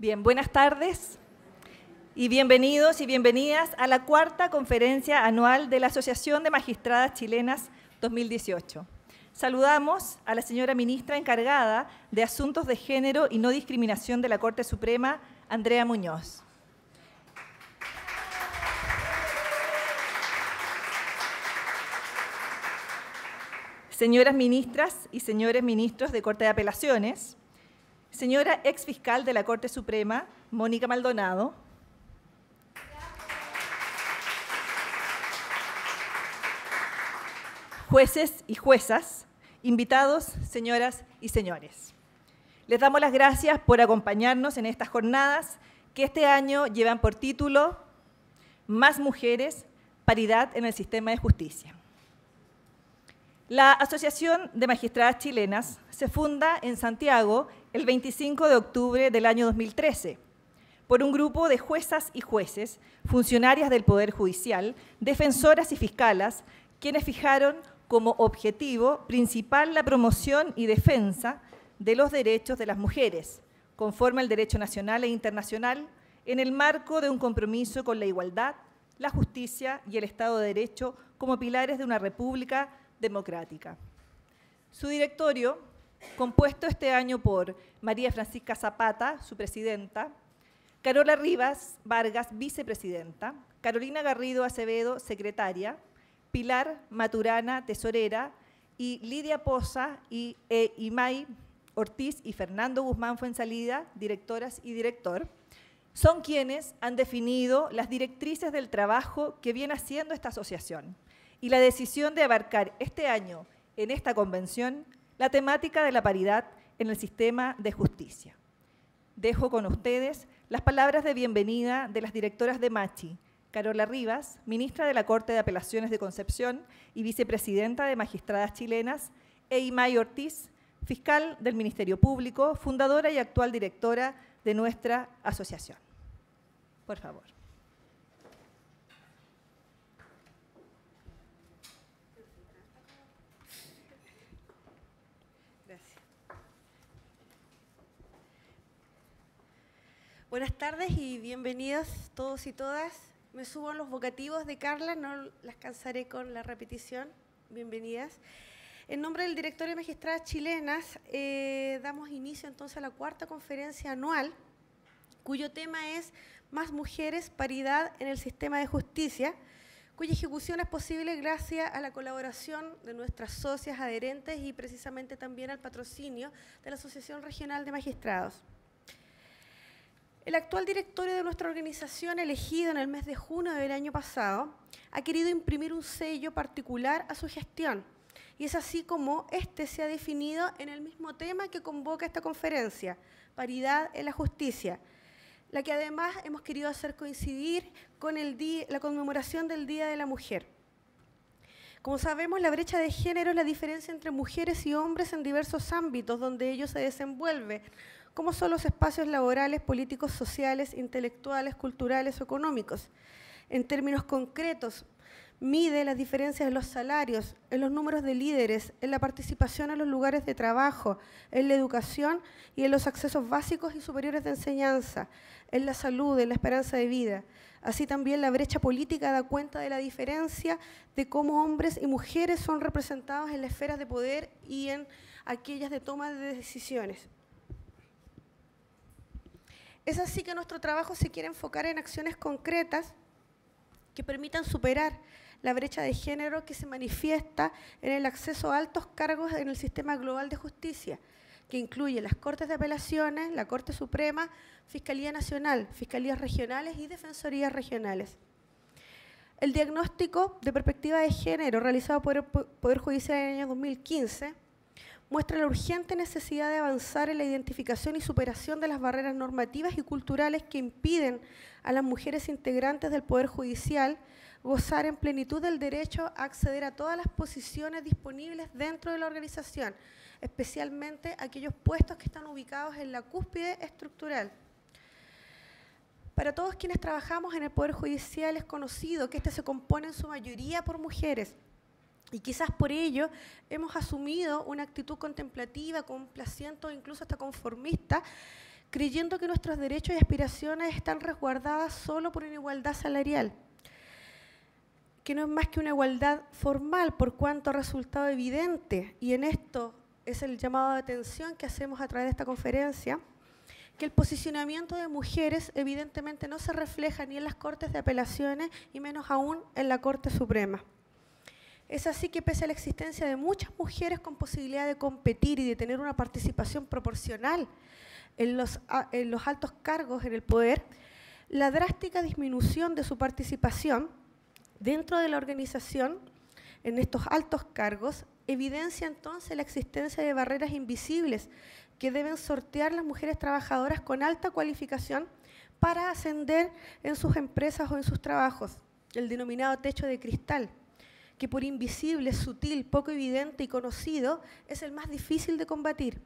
Bien, buenas tardes y bienvenidos y bienvenidas a la cuarta conferencia anual de la Asociación de Magistradas Chilenas 2018. Saludamos a la señora ministra encargada de Asuntos de Género y No Discriminación de la Corte Suprema, Andrea Muñoz. Señoras ministras y señores ministros de Corte de Apelaciones, señora exfiscal de la Corte Suprema, Mónica Maldonado, jueces y juezas, invitados, señoras y señores. Les damos las gracias por acompañarnos en estas jornadas que este año llevan por título Más mujeres, paridad en el sistema de justicia. La Asociación de Magistradas Chilenas se funda en Santiago el 25 de octubre del año 2013 por un grupo de juezas y jueces, funcionarias del Poder Judicial, defensoras y fiscalas, quienes fijaron como objetivo principal la promoción y defensa de los derechos de las mujeres, conforme al derecho nacional e internacional, en el marco de un compromiso con la igualdad, la justicia y el Estado de Derecho como pilares de una república democrática. Su directorio, compuesto este año por María Francisca Zapata, su presidenta, Carola Rivas Vargas, vicepresidenta, Carolina Garrido Acevedo, secretaria, Pilar Maturana, tesorera, y Lidia Poza y Imay Ortiz y Fernando Guzmán Fuensalida, directoras y director, son quienes han definido las directrices del trabajo que viene haciendo esta asociación y la decisión de abarcar este año en esta convención la temática de la paridad en el sistema de justicia. Dejo con ustedes las palabras de bienvenida de las directoras de Machi, Carola Rivas, ministra de la Corte de Apelaciones de Concepción y vicepresidenta de Magistradas Chilenas, e Imay Ortiz, fiscal del Ministerio Público, fundadora y actual directora de nuestra asociación. Por favor. Buenas tardes y bienvenidos todos y todas. Me subo a los vocativos de Carla, no las cansaré con la repetición. Bienvenidas. En nombre del Directorio de Magistradas Chilenas, damos inicio entonces a la cuarta conferencia anual, cuyo tema es Más mujeres, paridad en el sistema de justicia, cuya ejecución es posible gracias a la colaboración de nuestras socias adherentes y precisamente también al patrocinio de la Asociación Regional de Magistrados. El actual directorio de nuestra organización, elegido en el mes de junio del año pasado, ha querido imprimir un sello particular a su gestión, y es así como este se ha definido en el mismo tema que convoca esta conferencia, paridad en la justicia, la que además hemos querido hacer coincidir con la conmemoración del Día de la Mujer. Como sabemos, la brecha de género es la diferencia entre mujeres y hombres en diversos ámbitos donde ellos se desenvuelven, como son los espacios laborales, políticos, sociales, intelectuales, culturales o económicos. En términos concretos, mide las diferencias en los salarios, en los números de líderes, en la participación en los lugares de trabajo, en la educación y en los accesos básicos y superiores de enseñanza, en la salud, en la esperanza de vida. Así también la brecha política da cuenta de la diferencia de cómo hombres y mujeres son representados en las esferas de poder y en aquellas de toma de decisiones. Es así que nuestro trabajo se quiere enfocar en acciones concretas que permitan superar la brecha de género que se manifiesta en el acceso a altos cargos en el sistema global de justicia, que incluye las Cortes de Apelaciones, la Corte Suprema, Fiscalía Nacional, Fiscalías Regionales y Defensorías Regionales. El diagnóstico de perspectiva de género realizado por el Poder Judicial en el año 2015 muestra la urgente necesidad de avanzar en la identificación y superación de las barreras normativas y culturales que impiden a las mujeres integrantes del Poder Judicial gozar en plenitud del derecho a acceder a todas las posiciones disponibles dentro de la organización, especialmente aquellos puestos que están ubicados en la cúspide estructural. Para todos quienes trabajamos en el Poder Judicial es conocido que este se compone en su mayoría por mujeres, y quizás por ello hemos asumido una actitud contemplativa, complaciente o incluso hasta conformista, creyendo que nuestros derechos y aspiraciones están resguardadas solo por una igualdad salarial, que no es más que una igualdad formal por cuanto ha resultado evidente, y en esto es el llamado de atención que hacemos a través de esta conferencia, que el posicionamiento de mujeres evidentemente no se refleja ni en las Cortes de Apelaciones y menos aún en la Corte Suprema. Es así que pese a la existencia de muchas mujeres con posibilidad de competir y de tener una participación proporcional en los altos cargos en el poder, la drástica disminución de su participación dentro de la organización en estos altos cargos evidencia entonces la existencia de barreras invisibles que deben sortear las mujeres trabajadoras con alta cualificación para ascender en sus empresas o en sus trabajos, el denominado techo de cristal, que por invisible, sutil, poco evidente y conocido es el más difícil de combatir.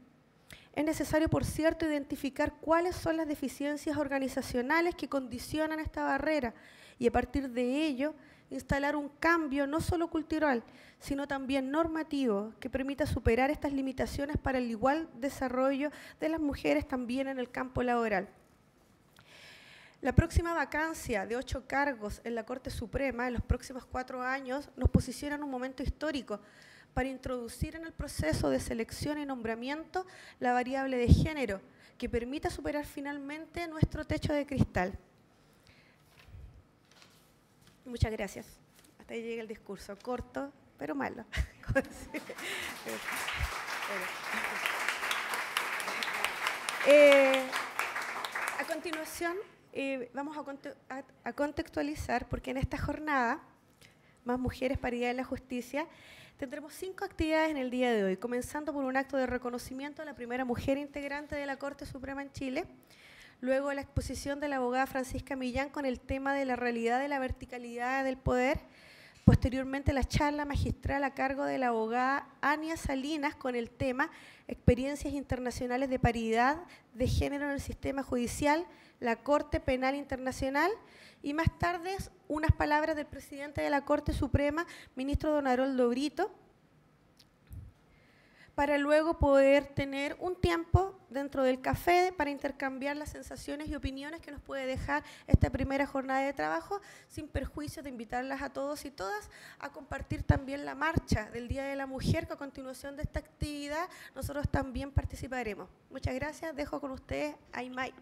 Es necesario, por cierto, identificar cuáles son las deficiencias organizacionales que condicionan esta barrera y a partir de ello instalar un cambio no solo cultural, sino también normativo que permita superar estas limitaciones para el igual desarrollo de las mujeres también en el campo laboral. La próxima vacancia de 8 cargos en la Corte Suprema en los próximos 4 años nos posiciona en un momento histórico para introducir en el proceso de selección y nombramiento la variable de género que permita superar finalmente nuestro techo de cristal. Muchas gracias. Hasta ahí llega el discurso, corto, pero malo. A continuación, vamos a contextualizar, porque en esta jornada, Más Mujeres, Paridad en la Justicia, tendremos 5 actividades en el día de hoy, comenzando por un acto de reconocimiento a la primera mujer integrante de la Corte Suprema en Chile, luego la exposición de la abogada Francisca Millán con el tema de la realidad de la verticalidad del poder, posteriormente la charla magistral a cargo de la abogada Ania Salinas con el tema Experiencias internacionales de paridad de género en el sistema judicial, la Corte Penal Internacional, y más tarde unas palabras del presidente de la Corte Suprema, ministro don Haroldo Brito, para luego poder tener un tiempo dentro del café para intercambiar las sensaciones y opiniones que nos puede dejar esta primera jornada de trabajo, sin perjuicio de invitarlas a todos y todas a compartir también la marcha del Día de la Mujer, que a continuación de esta actividad nosotros también participaremos. Muchas gracias, dejo con ustedes a Imai.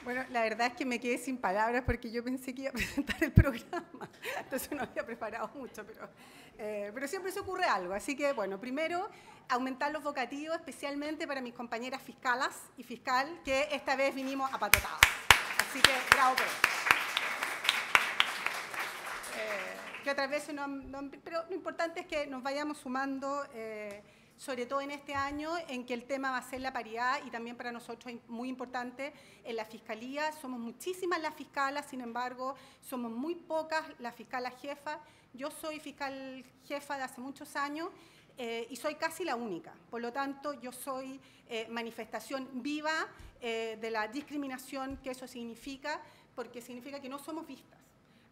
Bueno, la verdad es que me quedé sin palabras porque yo pensé que iba a presentar el programa, entonces no había preparado mucho, pero siempre se ocurre algo. Así que, bueno, primero, aumentar los vocativos, especialmente para mis compañeras fiscalas y fiscal, que esta vez vinimos apatotadas. Así que, bravo por eso. Que otras veces pero lo importante es que nos vayamos sumando, sobre todo en este año en que el tema va a ser la paridad, y también para nosotros es muy importante en la Fiscalía. Somos muchísimas las fiscalas, sin embargo, somos muy pocas las fiscalas jefas. Yo soy fiscal jefa de hace muchos años y soy casi la única. Por lo tanto, yo soy manifestación viva de la discriminación que eso significa, porque significa que no somos vistas.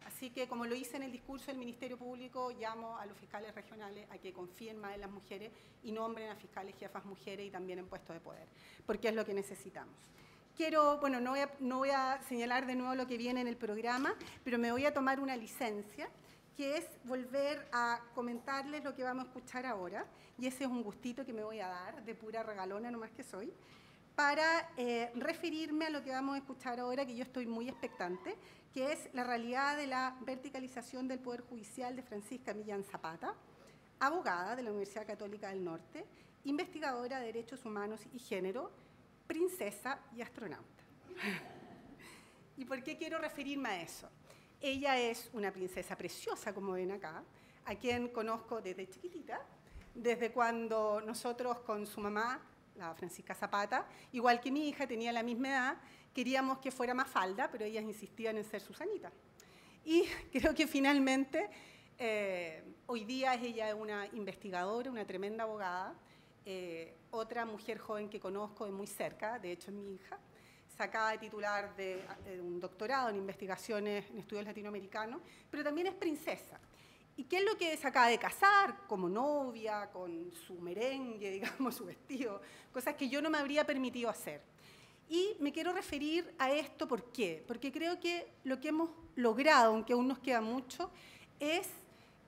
Así que, como lo hice en el discurso del Ministerio Público, llamo a los fiscales regionales a que confíen más en las mujeres y nombren a fiscales jefas mujeres y también en puestos de poder, porque es lo que necesitamos. Bueno, no voy a señalar de nuevo lo que viene en el programa, pero me voy a tomar una licencia, que es volver a comentarles lo que vamos a escuchar ahora, y ese es un gustito que me voy a dar, de pura regalona nomás que soy, para referirme a lo que vamos a escuchar ahora, que yo estoy muy expectante, que es la realidad de la verticalización del Poder Judicial de Francisca Millán Zapata, abogada de la Universidad Católica del Norte, investigadora de Derechos Humanos y Género, princesa y astronauta. ¿Y por qué quiero referirme a eso? Ella es una princesa preciosa, como ven acá, a quien conozco desde chiquitita, desde cuando nosotros con su mamá, la Francisca Zapata, igual que mi hija, tenía la misma edad, queríamos que fuera Mafalda, pero ellas insistían en ser Susanita. Y creo que finalmente, hoy día ella es una investigadora, una tremenda abogada. Otra mujer joven que conozco de muy cerca, de hecho es mi hija, se acaba de titular de un doctorado en investigaciones en estudios latinoamericanos, pero también es princesa. ¿Y qué es lo que se acaba de casar como novia, con su merengue, digamos, su vestido? Cosas que yo no me habría permitido hacer. Y me quiero referir a esto, ¿por qué? Porque creo que lo que hemos logrado, aunque aún nos queda mucho, es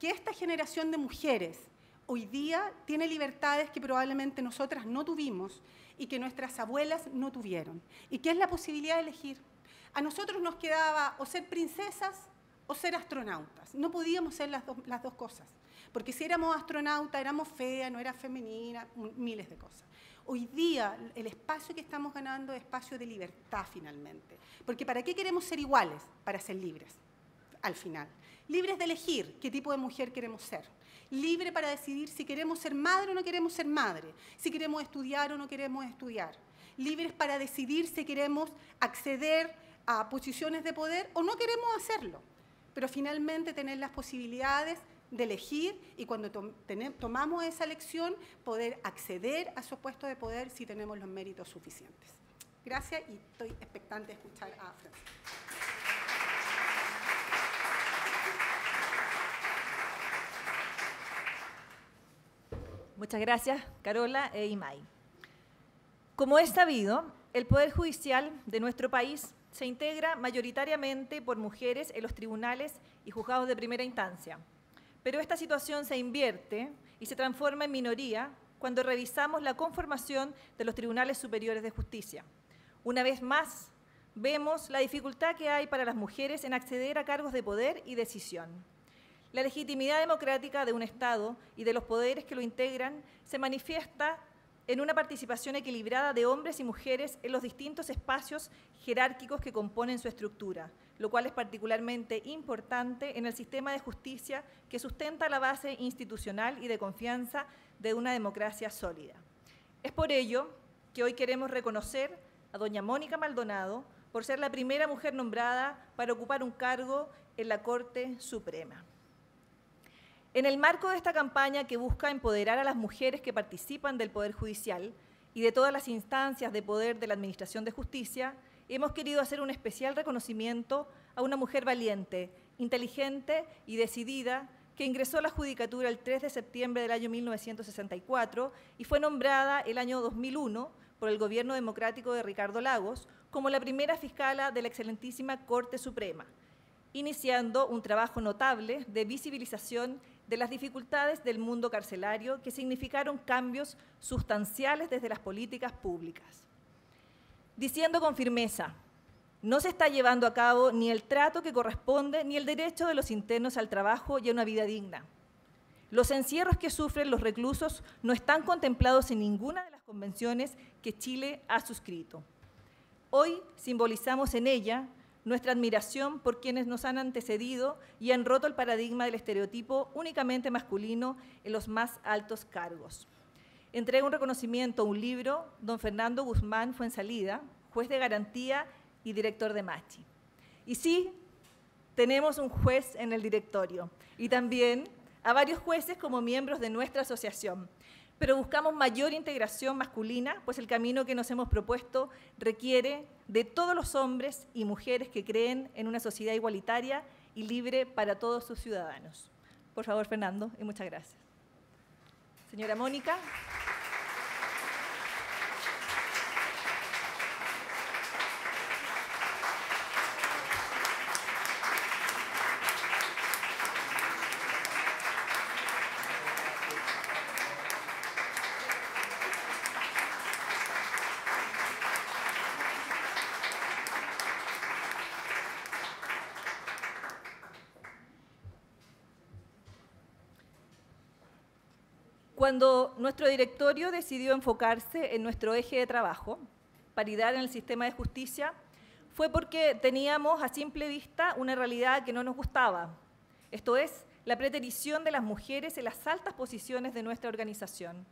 que esta generación de mujeres hoy día tiene libertades que probablemente nosotras no tuvimos y que nuestras abuelas no tuvieron. Y que es la posibilidad de elegir. A nosotros nos quedaba o ser princesas o ser astronautas. No podíamos ser las dos cosas. Porque si éramos astronautas, éramos feas, no era femenina, miles de cosas. Hoy día, el espacio que estamos ganando es espacio de libertad, finalmente. Porque ¿para qué queremos ser iguales? Para ser libres, al final. Libres de elegir qué tipo de mujer queremos ser. Libre para decidir si queremos ser madre o no queremos ser madre. Si queremos estudiar o no queremos estudiar. Libres para decidir si queremos acceder a posiciones de poder o no queremos hacerlo. Pero finalmente tener las posibilidades de elegir y cuando tomamos esa elección poder acceder a esos puestos de poder si tenemos los méritos suficientes. Gracias y estoy expectante de escuchar a Francisca. Muchas gracias, Carola e Imay. Como es sabido, el Poder Judicial de nuestro país se integra mayoritariamente por mujeres en los tribunales y juzgados de primera instancia. Pero esta situación se invierte y se transforma en minoría cuando revisamos la conformación de los tribunales superiores de justicia. Una vez más, vemos la dificultad que hay para las mujeres en acceder a cargos de poder y decisión. La legitimidad democrática de un Estado y de los poderes que lo integran se manifiesta en una participación equilibrada de hombres y mujeres en los distintos espacios jerárquicos que componen su estructura, lo cual es particularmente importante en el sistema de justicia que sustenta la base institucional y de confianza de una democracia sólida. Es por ello que hoy queremos reconocer a doña Mónica Maldonado por ser la primera mujer nombrada para ocupar un cargo en la Corte Suprema. En el marco de esta campaña que busca empoderar a las mujeres que participan del Poder Judicial y de todas las instancias de poder de la Administración de Justicia, hemos querido hacer un especial reconocimiento a una mujer valiente, inteligente y decidida que ingresó a la Judicatura el 3 de septiembre del año 1964 y fue nombrada el año 2001 por el Gobierno Democrático de Ricardo Lagos como la primera fiscala de la excelentísima Corte Suprema, iniciando un trabajo notable de visibilización de las dificultades del mundo carcelario que significaron cambios sustanciales desde las políticas públicas. Diciendo con firmeza, no se está llevando a cabo ni el trato que corresponde ni el derecho de los internos al trabajo y a una vida digna. Los encierros que sufren los reclusos no están contemplados en ninguna de las convenciones que Chile ha suscrito. Hoy simbolizamos en ella nuestra admiración por quienes nos han antecedido y han roto el paradigma del estereotipo únicamente masculino en los más altos cargos. Entrega un reconocimiento a un libro, don Fernando Guzmán Fuensalida, juez de garantía y director de Machi. Y sí, tenemos un juez en el directorio y también a varios jueces como miembros de nuestra asociación. Pero buscamos mayor integración masculina, pues el camino que nos hemos propuesto requiere de todos los hombres y mujeres que creen en una sociedad igualitaria y libre para todos sus ciudadanos. Por favor, Fernando, y muchas gracias. Señora Mónica. Cuando nuestro directorio decidió enfocarse en nuestro eje de trabajo, paridad en el sistema de justicia, fue porque teníamos a simple vista una realidad que no nos gustaba, esto es, la preterición de las mujeres en las altas posiciones de nuestra organización.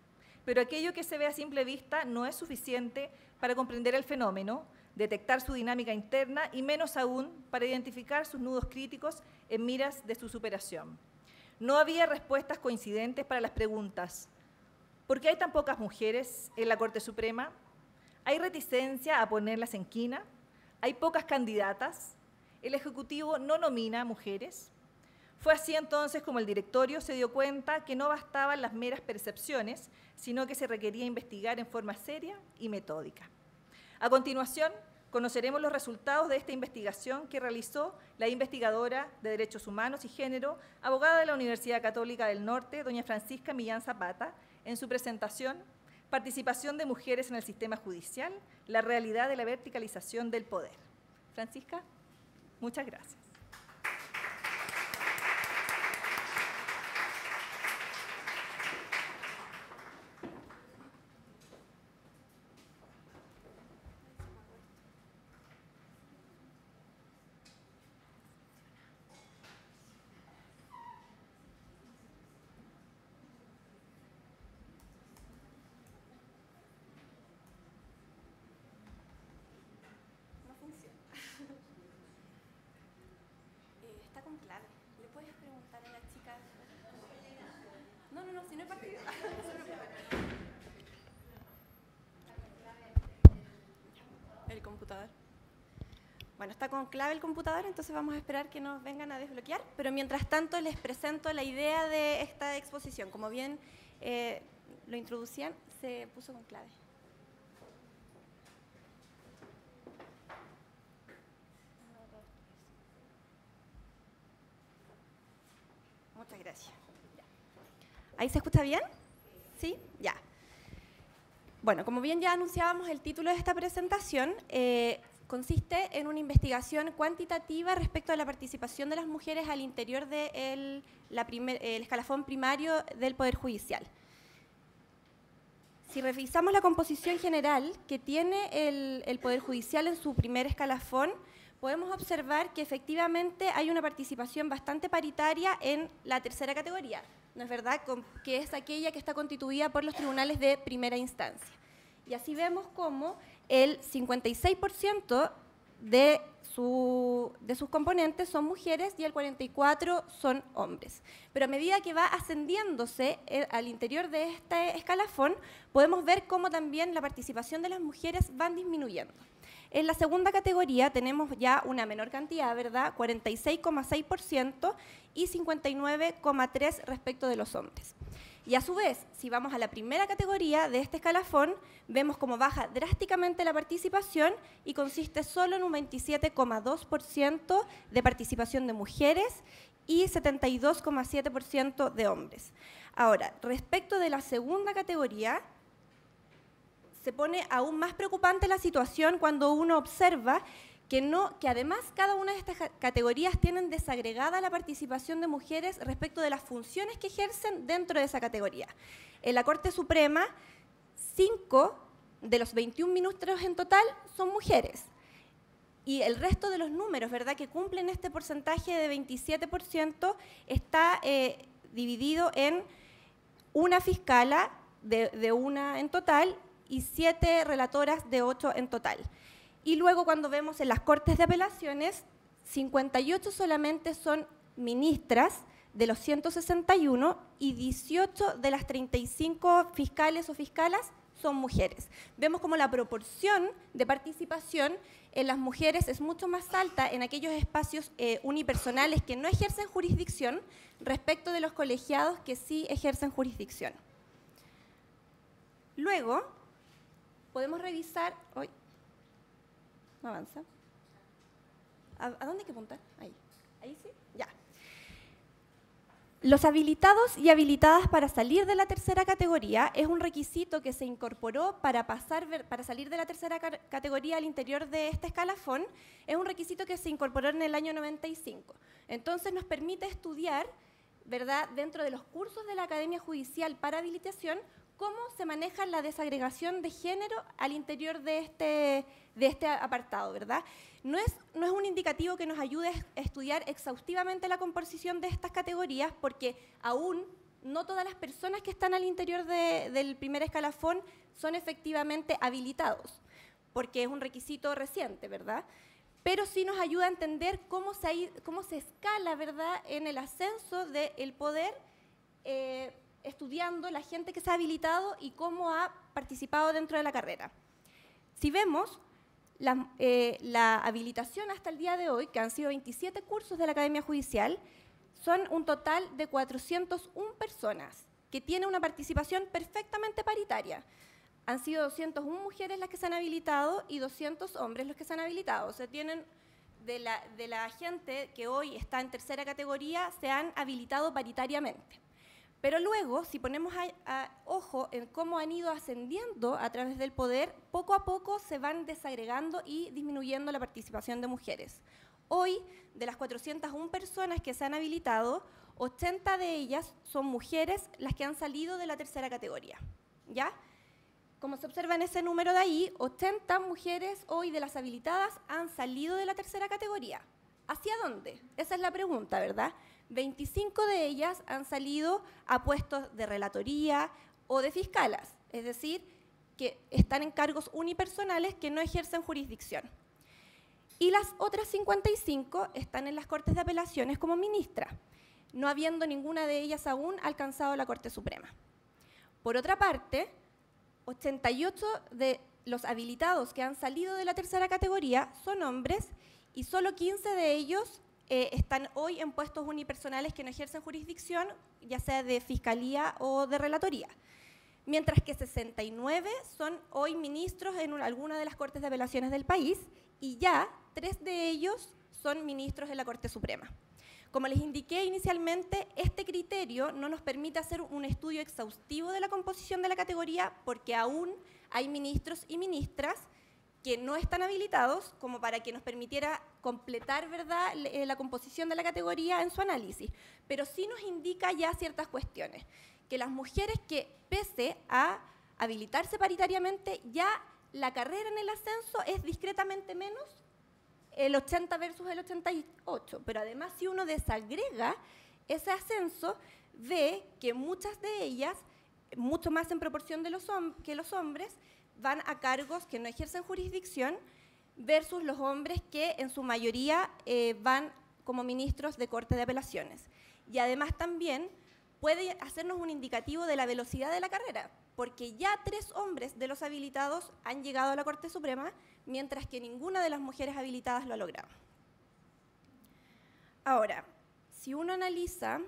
Pero aquello que se ve a simple vista no es suficiente para comprender el fenómeno, detectar su dinámica interna y menos aún para identificar sus nudos críticos en miras de su superación. No había respuestas coincidentes para las preguntas: ¿por qué hay tan pocas mujeres en la Corte Suprema? ¿Hay reticencia a ponerlas en quina? ¿Hay pocas candidatas? ¿El Ejecutivo no nomina mujeres? Fue así entonces como el directorio se dio cuenta que no bastaban las meras percepciones, sino que se requería investigar en forma seria y metódica. A continuación, conoceremos los resultados de esta investigación que realizó la investigadora de Derechos Humanos y Género, abogada de la Universidad Católica del Norte, doña Francisca Millán Zapata, en su presentación Participación de mujeres en el sistema judicial, la realidad de la verticalización del poder. Francisca, muchas gracias. Está con clave. ¿Le puedes preguntar a la chica? No, si no hay partido. El computador. Bueno, está con clave el computador, entonces vamos a esperar que nos vengan a desbloquear. Pero mientras tanto les presento la idea de esta exposición. Como bien lo introducían, se puso con clave. Muchas gracias. ¿Ahí se escucha bien? ¿Sí? Ya. Bueno, como bien ya anunciábamos, el título de esta presentación consiste en una investigación cuantitativa respecto a la participación de las mujeres al interior del escalafón primario del Poder Judicial. Si revisamos la composición general que tiene el Poder Judicial en su primer escalafón, podemos observar que efectivamente hay una participación bastante paritaria en la tercera categoría, ¿no es verdad?, que es aquella que está constituida por los tribunales de primera instancia. Y así vemos cómo el 56% de sus componentes son mujeres y el 44% son hombres. Pero a medida que va ascendiéndose al interior de este escalafón, podemos ver cómo también la participación de las mujeres van disminuyendo. En la segunda categoría tenemos ya una menor cantidad, ¿verdad?, 46,6% y 59,3% respecto de los hombres. Y a su vez, si vamos a la primera categoría de este escalafón, vemos cómo baja drásticamente la participación y consiste solo en un 27,2% de participación de mujeres y 72,7% de hombres. Ahora, respecto de la segunda categoría, se pone aún más preocupante la situación cuando uno observa que además cada una de estas categorías tienen desagregada la participación de mujeres respecto de las funciones que ejercen dentro de esa categoría. En la Corte Suprema, 5 de los 21 ministros en total son mujeres. Y el resto de los números, ¿verdad?, que cumplen este porcentaje de 27% está dividido en una fiscala de una en total y 7 relatoras de 8 en total. Y luego cuando vemos en las Cortes de Apelaciones, 58 solamente son ministras de los 161 y 18 de las 35 fiscales o fiscalas son mujeres. Vemos como la proporción de participación en las mujeres es mucho más alta en aquellos espacios unipersonales que no ejercen jurisdicción respecto de los colegiados que sí ejercen jurisdicción. Luego, podemos revisar... No avanza. ¿A dónde hay que apuntar? Ahí. ¿Ahí sí? Ya. Los habilitados y habilitadas para salir de la tercera categoría es un requisito que se incorporó para salir de la tercera categoría al interior de este escalafón. Es un requisito que se incorporó en el año 95. Entonces nos permite estudiar, ¿verdad?, dentro de los cursos de la Academia Judicial para habilitación, cómo se maneja la desagregación de género al interior de este apartado, ¿verdad? No es un indicativo que nos ayude a estudiar exhaustivamente la composición de estas categorías, porque aún no todas las personas que están al interior del primer escalafón son efectivamente habilitados, porque es un requisito reciente, ¿verdad? Pero sí nos ayuda a entender cómo se escala, ¿verdad?, en el ascenso del poder, estudiando la gente que se ha habilitado y cómo ha participado dentro de la carrera. Si vemos la habilitación hasta el día de hoy, que han sido 27 cursos de la Academia Judicial, son un total de 401 personas, que tiene una participación perfectamente paritaria. Han sido 201 mujeres las que se han habilitado y 200 hombres los que se han habilitado. O sea, tienen de la gente que hoy está en tercera categoría, se han habilitado paritariamente. Pero luego, si ponemos ojo en cómo han ido ascendiendo a través del poder, poco a poco se van desagregando y disminuyendo la participación de mujeres. Hoy, de las 401 personas que se han habilitado, 80 de ellas son mujeres las que han salido de la tercera categoría, ¿ya? Como se observa en ese número de ahí, 80 mujeres hoy de las habilitadas han salido de la tercera categoría. ¿Hacia dónde? Esa es la pregunta, ¿verdad? 25 de ellas han salido a puestos de relatoría o de fiscalas, es decir, que están en cargos unipersonales que no ejercen jurisdicción. Y las otras 55 están en las Cortes de Apelaciones como ministra, no habiendo ninguna de ellas aún alcanzado la Corte Suprema. Por otra parte, 88 de los habilitados que han salido de la tercera categoría son hombres y solo 15 de ellos están hoy en puestos unipersonales que no ejercen jurisdicción, ya sea de fiscalía o de relatoría, mientras que 69 son hoy ministros en alguna de las Cortes de Apelaciones del país y ya 3 de ellos son ministros en la Corte Suprema. Como les indiqué inicialmente, este criterio no nos permite hacer un estudio exhaustivo de la composición de la categoría porque aún hay ministros y ministras que no están habilitados como para que nos permitiera completar, ¿verdad?, la composición de la categoría en su análisis. Pero sí nos indica ya ciertas cuestiones, que las mujeres que, pese a habilitarse paritariamente, ya la carrera en el ascenso es discretamente menos, el 80 versus el 88. Pero además, si uno desagrega ese ascenso, ve que muchas de ellas, mucho más en proporción que los hombres, van a cargos que no ejercen jurisdicción versus los hombres que en su mayoría van como ministros de Corte de Apelaciones. Y además también puede hacernos un indicativo de la velocidad de la carrera, porque ya 3 hombres de los habilitados han llegado a la Corte Suprema, mientras que ninguna de las mujeres habilitadas lo ha logrado. Ahora, si uno analiza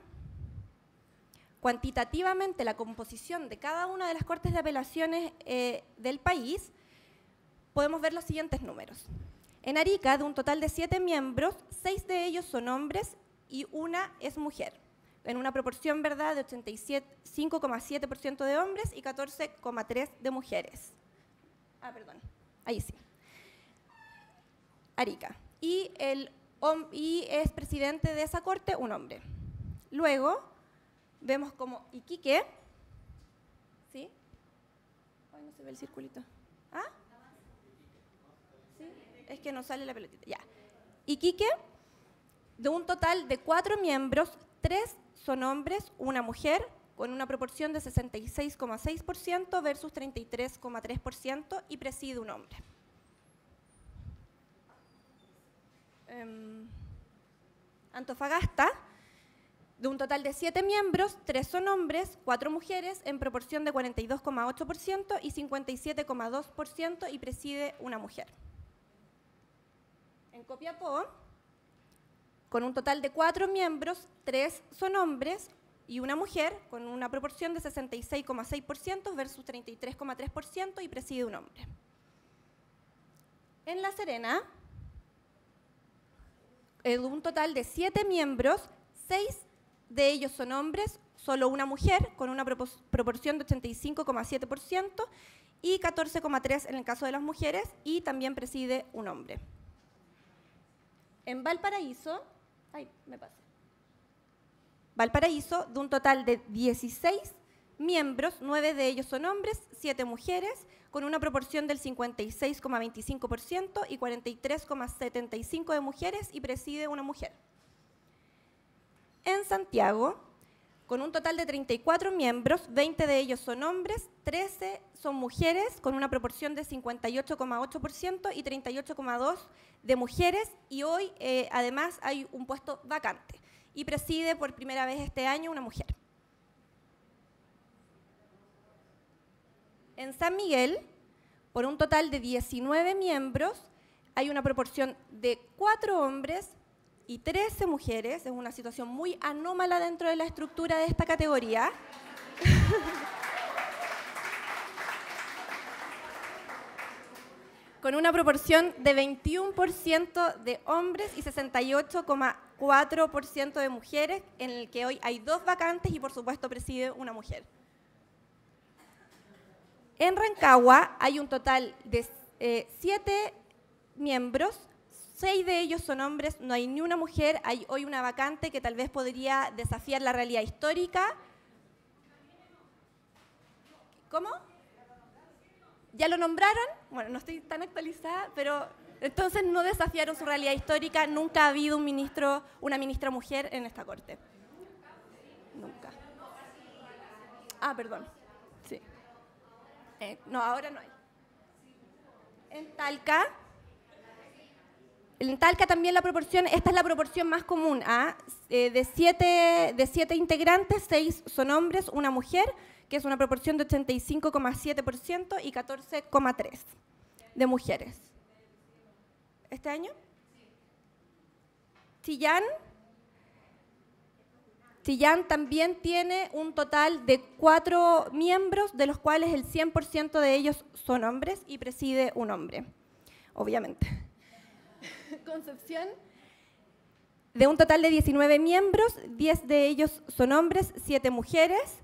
cuantitativamente la composición de cada una de las Cortes de Apelaciones del país, podemos ver los siguientes números. En Arica, de un total de 7 miembros, 6 de ellos son hombres y una es mujer, en una proporción, ¿verdad?, de 85,7% de hombres y 14,3% de mujeres. Ahí sí. Arica. Y es presidente de esa corte un hombre. Luego, vemos como Iquique, ¿sí? Ay, no se ve el circulito. ¿Ah? ¿Sí? Es que no sale la pelotita. Ya. Iquique, de un total de 4 miembros, 3 son hombres, una mujer, con una proporción de 66,6% versus 33,3% y preside un hombre. Antofagasta, de un total de 7 miembros, 3 son hombres, 4 mujeres, en proporción de 42,8% y 57,2% y preside una mujer. En Copiapó, con un total de 4 miembros, 3 son hombres y una mujer, con una proporción de 66,6% versus 33,3% y preside un hombre. En La Serena, de un total de 7 miembros, 6 de ellos son hombres, solo una mujer, con una proporción de 85,7% y 14,3% en el caso de las mujeres, y también preside un hombre. En Valparaíso, Valparaíso, de un total de 16 miembros, 9 de ellos son hombres, 7 mujeres, con una proporción del 56,25% y 43,75% de mujeres, y preside una mujer. En Santiago, con un total de 34 miembros, 20 de ellos son hombres, 13 son mujeres, con una proporción de 58,8% y 38,2% de mujeres, y hoy además hay un puesto vacante, y preside por primera vez este año una mujer. En San Miguel, por un total de 19 miembros, hay una proporción de 4 hombres y 13 mujeres. Es una situación muy anómala dentro de la estructura de esta categoría. Con una proporción de 21% de hombres y 68,4% de mujeres, en el que hoy hay 2 vacantes y por supuesto preside una mujer. En Rancagua hay un total de 7 miembros, 6 de ellos son hombres, no hay ni una mujer, hay hoy una vacante que tal vez podría desafiar la realidad histórica. ¿Cómo? ¿Ya lo nombraron? Bueno, no estoy tan actualizada, pero entonces no desafiaron su realidad histórica. Nunca ha habido un ministro, una ministra mujer en esta corte. Nunca. Ah, perdón. Sí. No, ahora no hay. En Talca también la proporción, esta es la proporción más común. De 7 integrantes, 6 son hombres, una mujer, que es una proporción de 85,7% y 14,3% de mujeres. ¿Este año? Chillán también tiene un total de 4 miembros, de los cuales el 100% de ellos son hombres y preside un hombre, obviamente. Concepción, de un total de 19 miembros, 10 de ellos son hombres, 7 mujeres,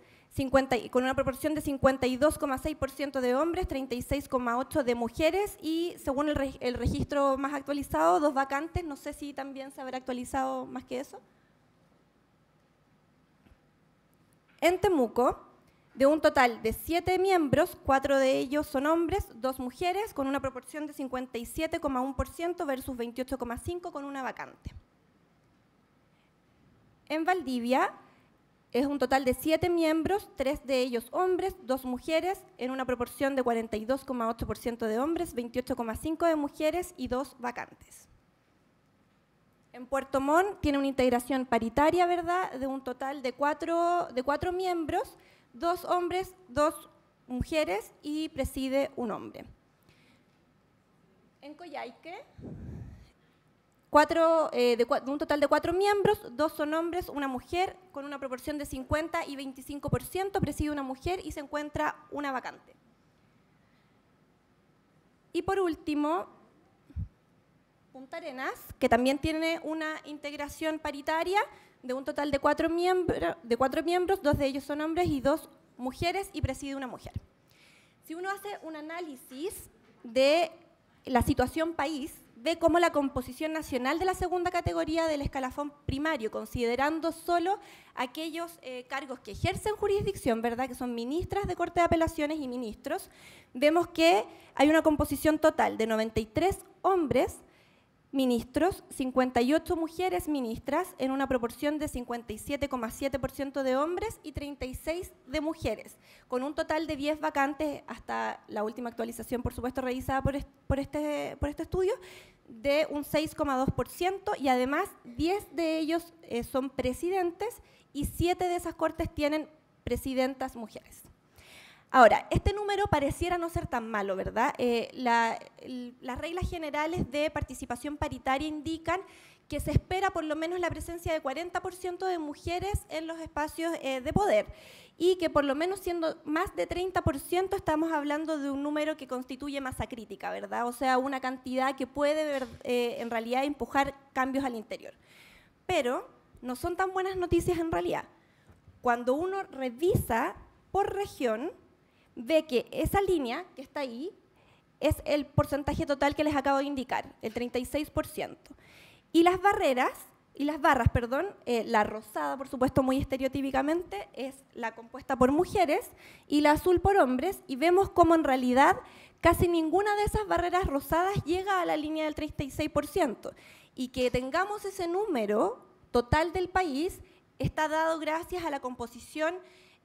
con una proporción de 52,6% de hombres, 36,8% de mujeres y, según el registro más actualizado, 2 vacantes. No sé si también se habrá actualizado más que eso. En Temuco, de un total de 7 miembros, 4 de ellos son hombres, 2 mujeres, con una proporción de 57,1% versus 28,5% con una vacante. En Valdivia, es un total de 7 miembros, 3 de ellos hombres, 2 mujeres, en una proporción de 42,8% de hombres, 28,5% de mujeres y 2 vacantes. En Puerto Montt tiene una integración paritaria, ¿verdad?, de un total de 4 miembros, 2 hombres, 2 mujeres y preside un hombre. En Coyhaique, de un total de 4 miembros, 2 son hombres, una mujer, con una proporción de 50 y 25%, preside una mujer y se encuentra una vacante. Y por último, Punta Arenas, que también tiene una integración paritaria de un total de 4 miembros, 2 de ellos son hombres y 2 mujeres y preside una mujer. Si uno hace un análisis de la situación país, ve cómo la composición nacional de la segunda categoría del escalafón primario, considerando solo aquellos cargos que ejercen jurisdicción, ¿verdad?, que son ministras de Corte de Apelaciones y ministros, vemos que hay una composición total de 93 hombres ministros, 58 mujeres ministras, en una proporción de 57,7% de hombres y 36 de mujeres, con un total de 10 vacantes, hasta la última actualización, por supuesto, revisada por este estudio, de un 6,2%, y además 10 de ellos son presidentes y 7 de esas cortes tienen presidentas mujeres. Ahora, este número pareciera no ser tan malo, ¿verdad? Las reglas generales de participación paritaria indican que se espera por lo menos la presencia de 40% de mujeres en los espacios de poder y que por lo menos siendo más de 30% estamos hablando de un número que constituye masa crítica, ¿verdad? O sea, una cantidad que puede en realidad empujar cambios al interior. Pero no son tan buenas noticias en realidad. Cuando uno revisa por región, ve que esa línea que está ahí es el porcentaje total que les acabo de indicar, el 36%. Y las barras, la rosada, por supuesto, muy estereotípicamente, es la compuesta por mujeres y la azul por hombres, y vemos cómo en realidad casi ninguna de esas barreras rosadas llega a la línea del 36%. Y que tengamos ese número total del país está dado gracias a la composición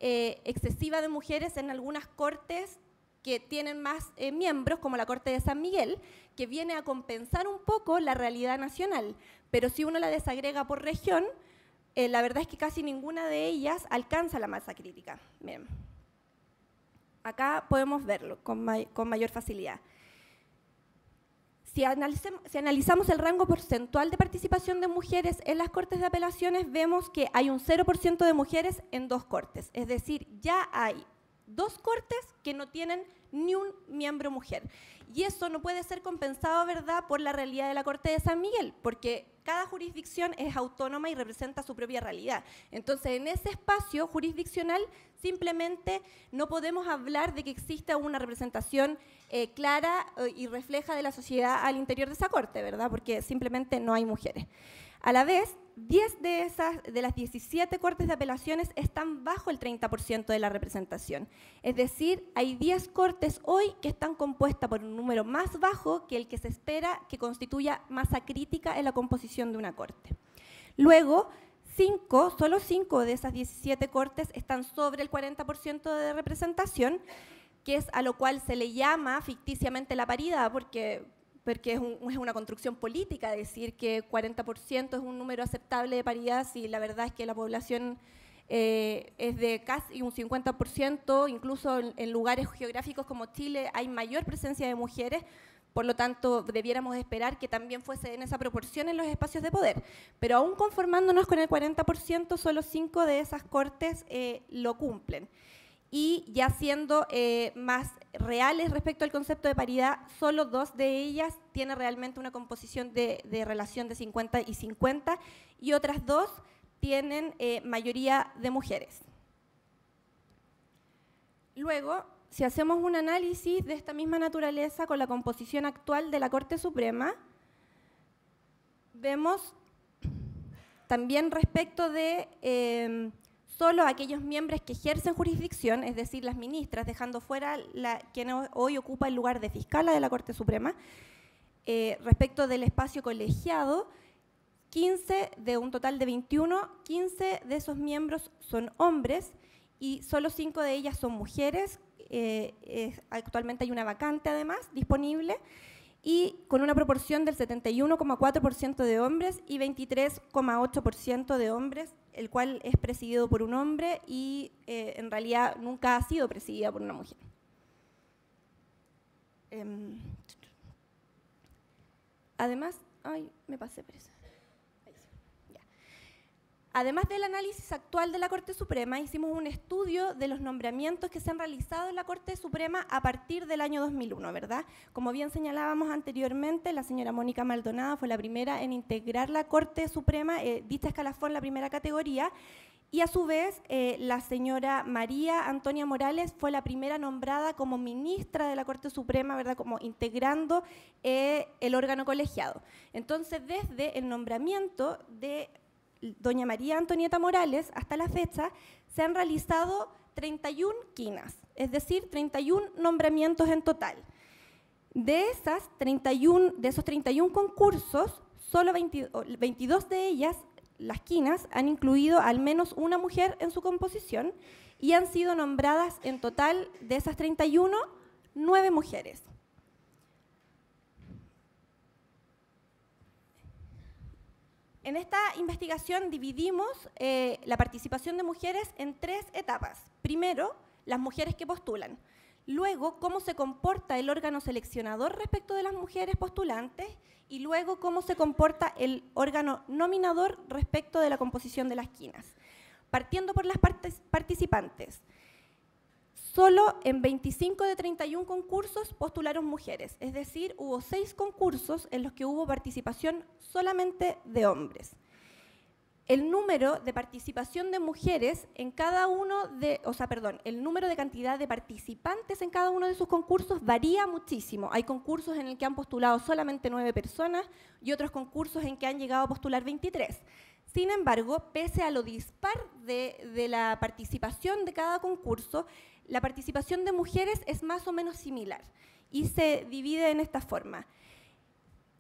excesiva de mujeres en algunas cortes que tienen más miembros, como la Corte de San Miguel, que viene a compensar un poco la realidad nacional. Pero si uno la desagrega por región, la verdad es que casi ninguna de ellas alcanza la masa crítica. Bien. Acá podemos verlo con mayor facilidad. Si analizamos el rango porcentual de participación de mujeres en las Cortes de Apelaciones, vemos que hay un 0% de mujeres en 2 cortes. Es decir, ya hay 2 cortes que no tienen ni un miembro mujer. Y eso no puede ser compensado, ¿verdad?, por la realidad de la Corte de San Miguel, porque cada jurisdicción es autónoma y representa su propia realidad. Entonces, en ese espacio jurisdiccional, simplemente no podemos hablar de que exista una representación clara y refleja de la sociedad al interior de esa Corte, ¿verdad?, porque simplemente no hay mujeres. A la vez, 10 de las 17 Cortes de Apelaciones están bajo el 30% de la representación. Es decir, hay 10 Cortes hoy que están compuestas por un número más bajo que el que se espera que constituya masa crítica en la composición de una Corte. Luego, solo 5 de esas 17 Cortes están sobre el 40% de representación, que es a lo cual se le llama ficticiamente la paridad, porque es una construcción política decir que 40% es un número aceptable de paridad si la verdad es que la población es de casi un 50%, incluso en lugares geográficos como Chile hay mayor presencia de mujeres, por lo tanto debiéramos esperar que también fuese en esa proporción en los espacios de poder. Pero aún conformándonos con el 40%, solo 5 de esas cortes lo cumplen. Y ya siendo más reales respecto al concepto de paridad, solo 2 de ellas tienen realmente una composición de relación de 50 y 50, y otras 2 tienen mayoría de mujeres. Luego, si hacemos un análisis de esta misma naturaleza con la composición actual de la Corte Suprema, vemos también respecto de solo aquellos miembros que ejercen jurisdicción, es decir, las ministras, dejando fuera quien hoy ocupa el lugar de fiscala de la Corte Suprema, respecto del espacio colegiado, 15 de un total de 21, 15 de esos miembros son hombres y solo 5 de ellas son mujeres. Actualmente hay una vacante además disponible, y con una proporción del 71,4% de hombres y 23,8% de hombres, el cual es presidido por un hombre y en realidad nunca ha sido presidida por una mujer. Además, me pasé por eso. Además del análisis actual de la Corte Suprema, hicimos un estudio de los nombramientos que se han realizado en la Corte Suprema a partir del año 2001, ¿verdad? Como bien señalábamos anteriormente, la señora Mónica Maldonado fue la primera en integrar la Corte Suprema, dicha escalafón, la primera categoría, y a su vez la señora María Antonia Morales fue la primera nombrada como ministra de la Corte Suprema, ¿verdad?, como integrando el órgano colegiado. Entonces, desde el nombramiento de doña María Antonieta Morales, hasta la fecha, se han realizado 31 quinas, es decir, 31 nombramientos en total. De esos 31 concursos, solo 22 de ellas, las quinas, han incluido al menos una mujer en su composición y han sido nombradas en total de esas 31, 9 mujeres. En esta investigación dividimos la participación de mujeres en 3 etapas. Primero, las mujeres que postulan. Luego, cómo se comporta el órgano seleccionador respecto de las mujeres postulantes. Y luego, cómo se comporta el órgano nominador respecto de la composición de las quinas. Partiendo por las participantes. Solo en 25 de 31 concursos postularon mujeres, es decir, hubo 6 concursos en los que hubo participación solamente de hombres. El número de participación de mujeres en cada el número de cantidad de participantes en cada uno de sus concursos varía muchísimo. Hay concursos en el que han postulado solamente 9 personas y otros concursos en que han llegado a postular 23. Sin embargo, pese a lo dispar de la participación de cada concurso, la participación de mujeres es más o menos similar y se divide en esta forma.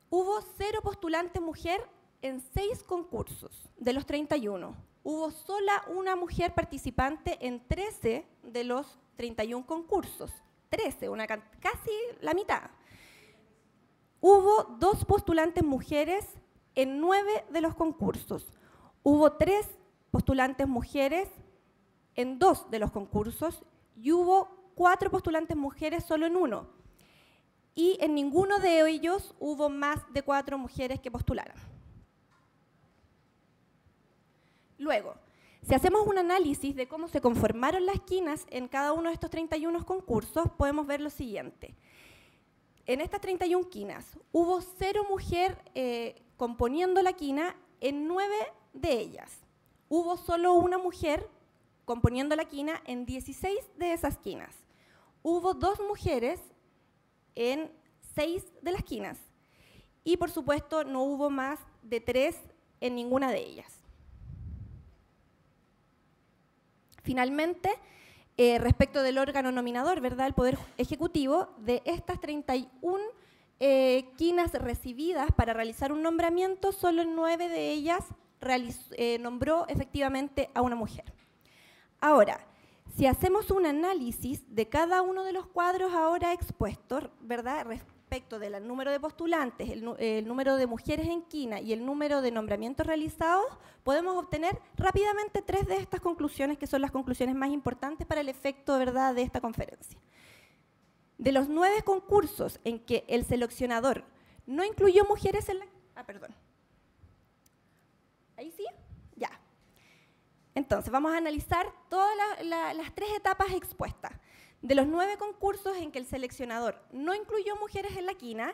Hubo 0 postulantes mujer en 6 concursos de los 31. Hubo sola una mujer participante en 13 de los 31 concursos. 13, casi la mitad. Hubo 2 postulantes mujeres en 9 de los concursos. Hubo 3 postulantes mujeres en 2 de los concursos y hubo 4 postulantes mujeres solo en 1. y en ninguno de ellos hubo más de 4 mujeres que postularan. Luego, si hacemos un análisis de cómo se conformaron las quinas en cada uno de estos 31 concursos, podemos ver lo siguiente. En estas 31 quinas hubo 0 mujer componiendo la quina en 9 de ellas. Hubo solo una mujer componiendo la quina en 16 de esas quinas. Hubo 2 mujeres en 6 de las quinas. Y por supuesto no hubo más de 3 en ninguna de ellas. Finalmente, respecto del órgano nominador, ¿verdad?, el Poder Ejecutivo, de estas 31 quinas recibidas para realizar un nombramiento, solo en 9 de ellas nombró efectivamente a una mujer. Ahora, si hacemos un análisis de cada uno de los cuadros ahora expuestos, ¿verdad?, respecto del número de postulantes, el número de mujeres en quina y el número de nombramientos realizados, podemos obtener rápidamente 3 de estas conclusiones, que son las conclusiones más importantes para el efecto, ¿verdad?, de esta conferencia. De los 9 concursos en que el seleccionador no incluyó mujeres en la... ¿Ahí sí? Ya. Entonces, vamos a analizar todas las 3 etapas expuestas. De los 9 concursos en que el seleccionador no incluyó mujeres en la quina,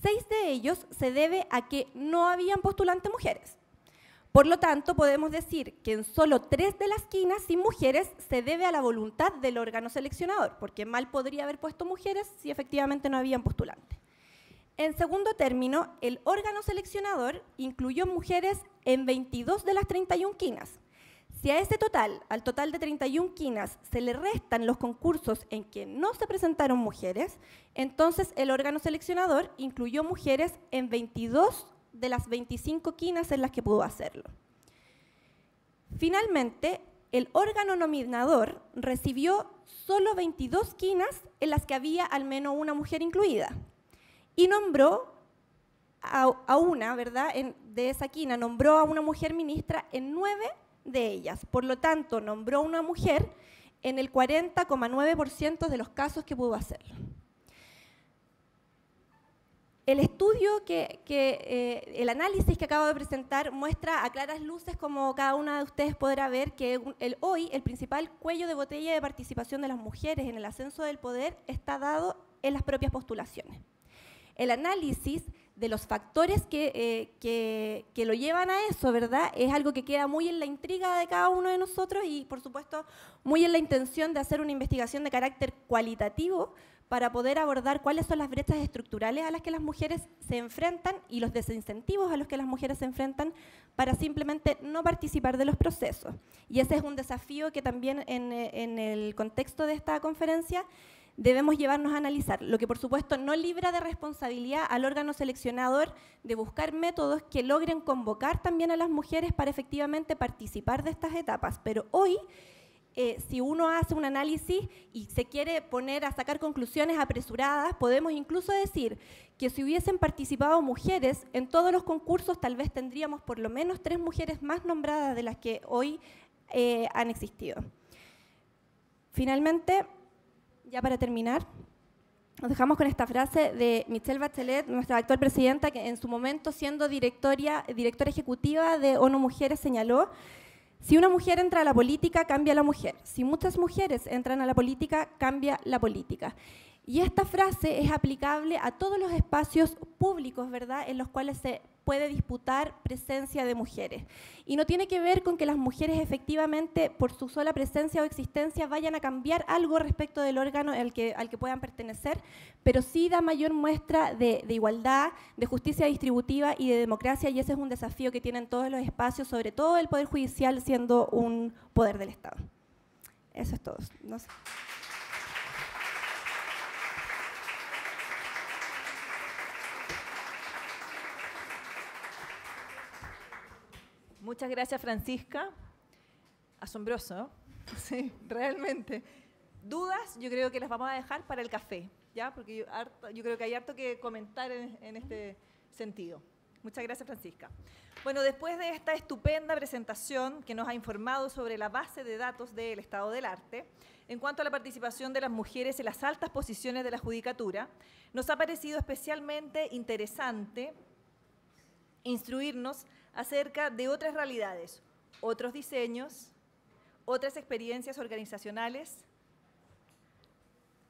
6 de ellos se debe a que no habían postulantes mujeres. Por lo tanto, podemos decir que en solo 3 de las quinas sin mujeres se debe a la voluntad del órgano seleccionador, porque mal podría haber puesto mujeres si efectivamente no habían postulantes. En segundo término, el órgano seleccionador incluyó mujeres en 22 de las 31 quinas. Si a ese total, al total de 31 quinas, se le restan los concursos en que no se presentaron mujeres, entonces el órgano seleccionador incluyó mujeres en 22 de las 25 quinas en las que pudo hacerlo. Finalmente, el órgano nominador recibió solo 22 quinas en las que había al menos una mujer incluida y nombró a una, ¿verdad?, de esa quina, nombró a una mujer ministra en 9 de ellas. Por lo tanto, nombró a una mujer en el 40,9% de los casos que pudo hacerlo. El estudio, el análisis que acabo de presentar muestra a claras luces, como cada una de ustedes podrá ver, que hoy el principal cuello de botella de participación de las mujeres en el ascenso del poder está dado en las propias postulaciones. El análisis de los factores que lo llevan a eso, ¿verdad?, es algo que queda muy en la intriga de cada uno de nosotros y, por supuesto, muy en la intención de hacer una investigación de carácter cualitativo para poder abordar cuáles son las brechas estructurales a las que las mujeres se enfrentan y los desincentivos a los que las mujeres se enfrentan para simplemente no participar de los procesos. Y ese es un desafío que también en el contexto de esta conferencia debemos llevarnos a analizar, lo que por supuesto no libra de responsabilidad al órgano seleccionador de buscar métodos que logren convocar también a las mujeres para efectivamente participar de estas etapas. Pero hoy, si uno hace un análisis y se quiere poner a sacar conclusiones apresuradas, podemos incluso decir que si hubiesen participado mujeres en todos los concursos, tal vez tendríamos por lo menos 3 mujeres más nombradas de las que hoy han existido. Finalmente, ya para terminar, nos dejamos con esta frase de Michelle Bachelet, nuestra actual presidenta, que en su momento, siendo directora ejecutiva de ONU Mujeres, señaló: si una mujer entra a la política, cambia la mujer. Si muchas mujeres entran a la política, cambia la política. Y esta frase es aplicable a todos los espacios públicos, ¿verdad?, en los cuales se puede disputar presencia de mujeres. Y no tiene que ver con que las mujeres efectivamente, por su sola presencia o existencia, vayan a cambiar algo respecto del órgano al que puedan pertenecer, pero sí da mayor muestra de igualdad, de justicia distributiva y de democracia, y ese es un desafío que tienen todos los espacios, sobre todo el Poder Judicial, siendo un poder del Estado. Eso es todo. No sé. Muchas gracias, Francisca. Asombroso, ¿no? Sí, realmente. Dudas, yo creo que las vamos a dejar para el café, ¿ya? Porque yo creo que hay harto que comentar en este sentido. Muchas gracias, Francisca. Bueno, después de esta estupenda presentación que nos ha informado sobre la base de datos del estado del arte, en cuanto a la participación de las mujeres en las altas posiciones de la judicatura, nos ha parecido especialmente interesante instruirnos acerca de otras realidades, otros diseños, otras experiencias organizacionales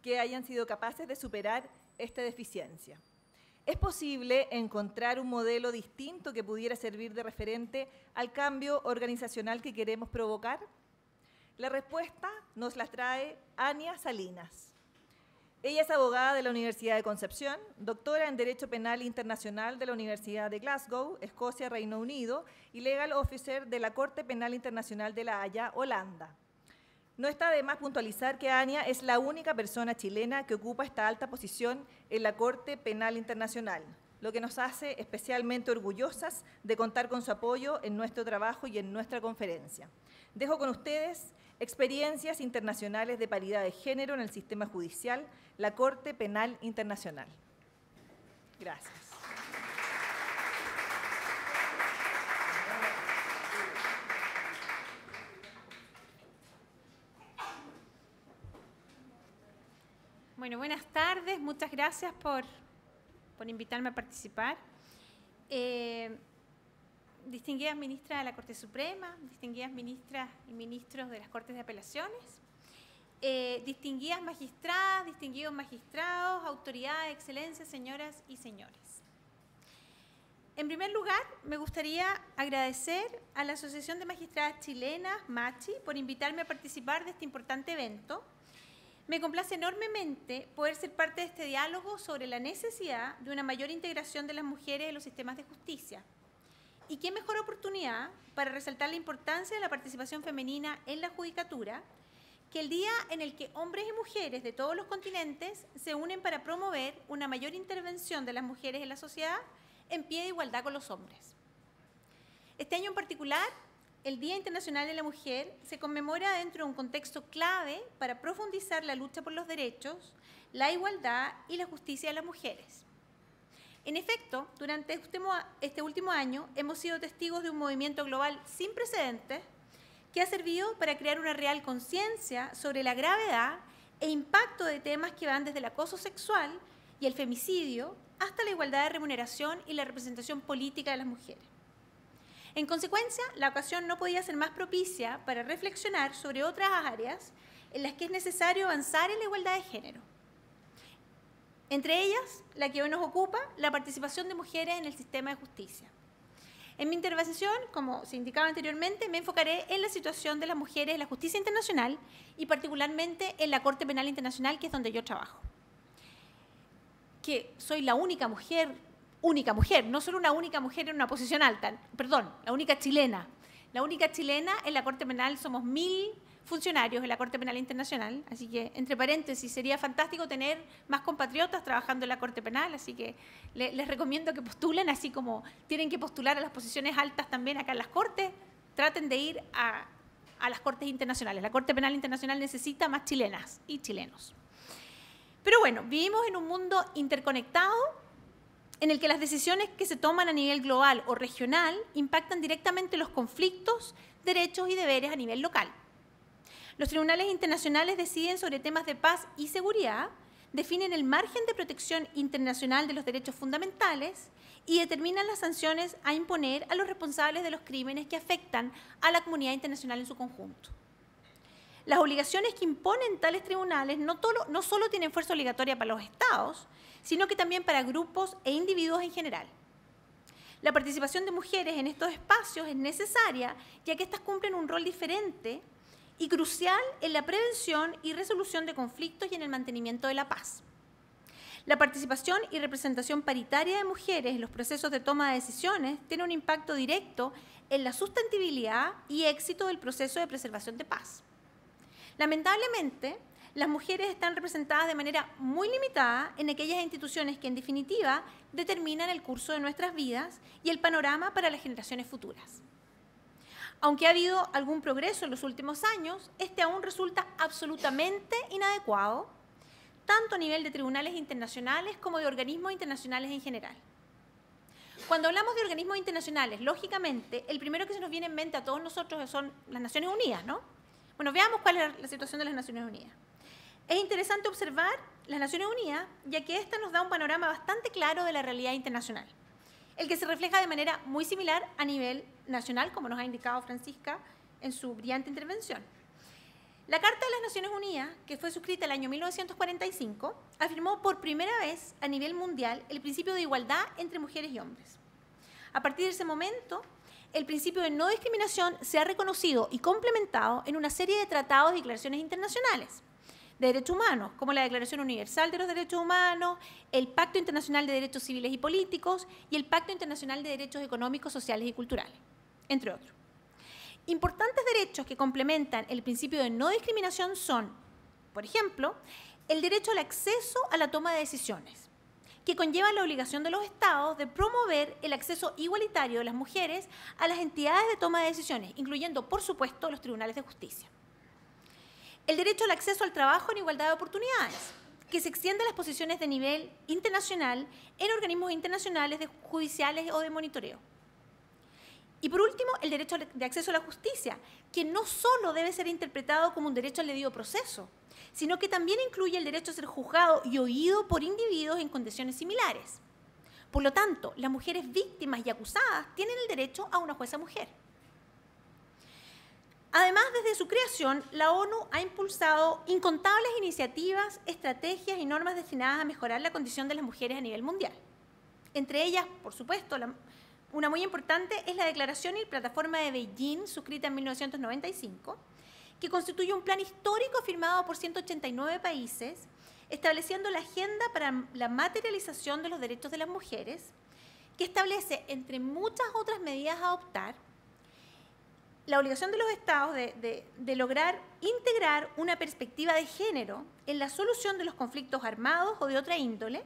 que hayan sido capaces de superar esta deficiencia. ¿Es posible encontrar un modelo distinto que pudiera servir de referente al cambio organizacional que queremos provocar? La respuesta nos la trae Ania Salinas. Ella es abogada de la Universidad de Concepción, doctora en Derecho Penal Internacional de la Universidad de Glasgow, Escocia, Reino Unido, y Legal Officer de la Corte Penal Internacional de La Haya, Holanda. No está de más puntualizar que Ania es la única persona chilena que ocupa esta alta posición en la Corte Penal Internacional, lo que nos hace especialmente orgullosas de contar con su apoyo en nuestro trabajo y en nuestra conferencia. Dejo con ustedes experiencias internacionales de paridad de género en el sistema judicial, la Corte Penal Internacional. Gracias. Bueno, buenas tardes. Muchas gracias por invitarme a participar. Distinguidas ministras de la Corte Suprema, distinguidas ministras y ministros de las Cortes de Apelaciones, distinguidas magistradas, distinguidos magistrados, autoridades, excelencias, señoras y señores. En primer lugar, me gustaría agradecer a la Asociación de Magistradas Chilenas, MACHI, por invitarme a participar de este importante evento. Me complace enormemente poder ser parte de este diálogo sobre la necesidad de una mayor integración de las mujeres en los sistemas de justicia. Y qué mejor oportunidad para resaltar la importancia de la participación femenina en la judicatura que el día en el que hombres y mujeres de todos los continentes se unen para promover una mayor intervención de las mujeres en la sociedad en pie de igualdad con los hombres. Este año en particular, el Día Internacional de la Mujer se conmemora dentro de un contexto clave para profundizar la lucha por los derechos, la igualdad y la justicia de las mujeres. En efecto, durante este último año hemos sido testigos de un movimiento global sin precedentes que ha servido para crear una real conciencia sobre la gravedad e impacto de temas que van desde el acoso sexual y el femicidio hasta la igualdad de remuneración y la representación política de las mujeres. En consecuencia, la ocasión no podía ser más propicia para reflexionar sobre otras áreas en las que es necesario avanzar en la igualdad de género. Entre ellas, la que hoy nos ocupa, la participación de mujeres en el sistema de justicia. En mi intervención, como se indicaba anteriormente, me enfocaré en la situación de las mujeres en la justicia internacional y particularmente en la Corte Penal Internacional, que es donde yo trabajo. Que soy la única mujer, no solo una única mujer en una posición alta, perdón, la única chilena. La única chilena en la Corte Penal, somos 1000 funcionarios en la Corte Penal Internacional, así que, entre paréntesis, sería fantástico tener más compatriotas trabajando en la Corte Penal, así que les recomiendo que postulen, así como tienen que postular a las posiciones altas también acá en las Cortes, traten de ir a las Cortes Internacionales. La Corte Penal Internacional necesita más chilenas y chilenos. Pero bueno, vivimos en un mundo interconectado en el que las decisiones que se toman a nivel global o regional impactan directamente los conflictos, derechos y deberes a nivel local. Los tribunales internacionales deciden sobre temas de paz y seguridad, definen el margen de protección internacional de los derechos fundamentales y determinan las sanciones a imponer a los responsables de los crímenes que afectan a la comunidad internacional en su conjunto. Las obligaciones que imponen tales tribunales no solo tienen fuerza obligatoria para los estados, sino que también para grupos e individuos en general. La participación de mujeres en estos espacios es necesaria, ya que éstas cumplen un rol diferente y crucial en la prevención y resolución de conflictos y en el mantenimiento de la paz. La participación y representación paritaria de mujeres en los procesos de toma de decisiones tiene un impacto directo en la sustentabilidad y éxito del proceso de preservación de paz. Lamentablemente, las mujeres están representadas de manera muy limitada en aquellas instituciones que, en definitiva, determinan el curso de nuestras vidas y el panorama para las generaciones futuras. Aunque ha habido algún progreso en los últimos años, este aún resulta absolutamente inadecuado, tanto a nivel de tribunales internacionales como de organismos internacionales en general. Cuando hablamos de organismos internacionales, lógicamente, el primero que se nos viene en mente a todos nosotros son las Naciones Unidas, ¿no? Bueno, veamos cuál es la situación de las Naciones Unidas. Es interesante observar las Naciones Unidas, ya que esta nos da un panorama bastante claro de la realidad internacional, el que se refleja de manera muy similar a nivel nacional, como nos ha indicado Francisca en su brillante intervención. La Carta de las Naciones Unidas, que fue suscrita el año 1945, afirmó por primera vez a nivel mundial el principio de igualdad entre mujeres y hombres. A partir de ese momento, el principio de no discriminación se ha reconocido y complementado en una serie de tratados y declaraciones internacionales de derechos humanos, como la Declaración Universal de los Derechos Humanos, el Pacto Internacional de Derechos Civiles y Políticos y el Pacto Internacional de Derechos Económicos, Sociales y Culturales, entre otros. Importantes derechos que complementan el principio de no discriminación son, por ejemplo, el derecho al acceso a la toma de decisiones, que conlleva la obligación de los Estados de promover el acceso igualitario de las mujeres a las entidades de toma de decisiones, incluyendo, por supuesto, los tribunales de justicia. El derecho al acceso al trabajo en igualdad de oportunidades, que se extiende a las posiciones de nivel internacional en organismos internacionales judiciales o de monitoreo. Y por último, el derecho de acceso a la justicia, que no solo debe ser interpretado como un derecho al debido proceso, sino que también incluye el derecho a ser juzgado y oído por individuos en condiciones similares. Por lo tanto, las mujeres víctimas y acusadas tienen el derecho a una jueza mujer. Además, desde su creación, la ONU ha impulsado incontables iniciativas, estrategias y normas destinadas a mejorar la condición de las mujeres a nivel mundial. Entre ellas, por supuesto, una muy importante es la Declaración y Plataforma de Beijing, suscrita en 1995, que constituye un plan histórico firmado por 189 países, estableciendo la agenda para la materialización de los derechos de las mujeres, que establece, entre muchas otras medidas a adoptar, la obligación de los Estados de lograr integrar una perspectiva de género en la solución de los conflictos armados o de otra índole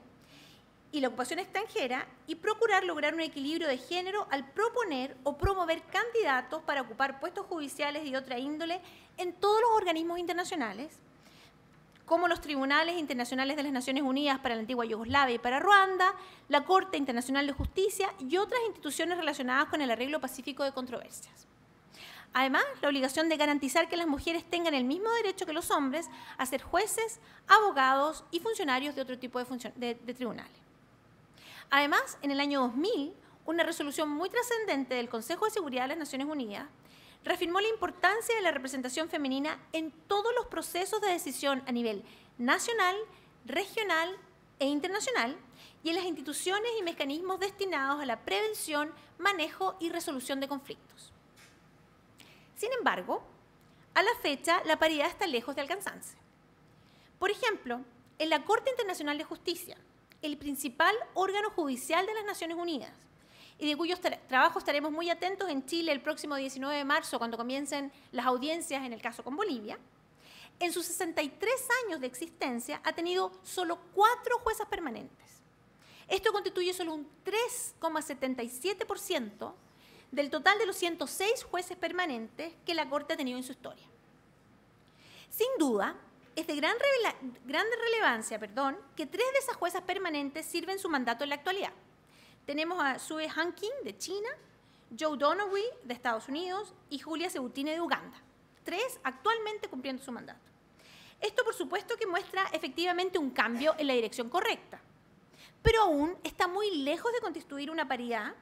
y la ocupación extranjera, y procurar lograr un equilibrio de género al proponer o promover candidatos para ocupar puestos judiciales y de otra índole en todos los organismos internacionales, como los Tribunales Internacionales de las Naciones Unidas para la antigua Yugoslavia y para Ruanda, la Corte Internacional de Justicia y otras instituciones relacionadas con el arreglo pacífico de controversias. Además, la obligación de garantizar que las mujeres tengan el mismo derecho que los hombres a ser jueces, abogados y funcionarios de otro tipo de tribunales. Además, en el año 2000, una resolución muy trascendente del Consejo de Seguridad de las Naciones Unidas reafirmó la importancia de la representación femenina en todos los procesos de decisión a nivel nacional, regional e internacional y en las instituciones y mecanismos destinados a la prevención, manejo y resolución de conflictos. Sin embargo, a la fecha, la paridad está lejos de alcanzarse. Por ejemplo, en la Corte Internacional de Justicia, el principal órgano judicial de las Naciones Unidas, y de cuyos trabajos estaremos muy atentos en Chile el próximo 19 de marzo, cuando comiencen las audiencias en el caso con Bolivia, en sus 63 años de existencia ha tenido solo 4 juezas permanentes. Esto constituye solo un 3,77% del total de los 106 jueces permanentes que la Corte ha tenido en su historia. Sin duda, es de gran relevancia que 3 de esas juezas permanentes sirven su mandato en la actualidad. Tenemos a Sue Hankin de China, Joe Donoghue de Estados Unidos y Julia Sebutine de Uganda. 3 actualmente cumpliendo su mandato. Esto, por supuesto, que muestra efectivamente un cambio en la dirección correcta, pero aún está muy lejos de constituir una paridad,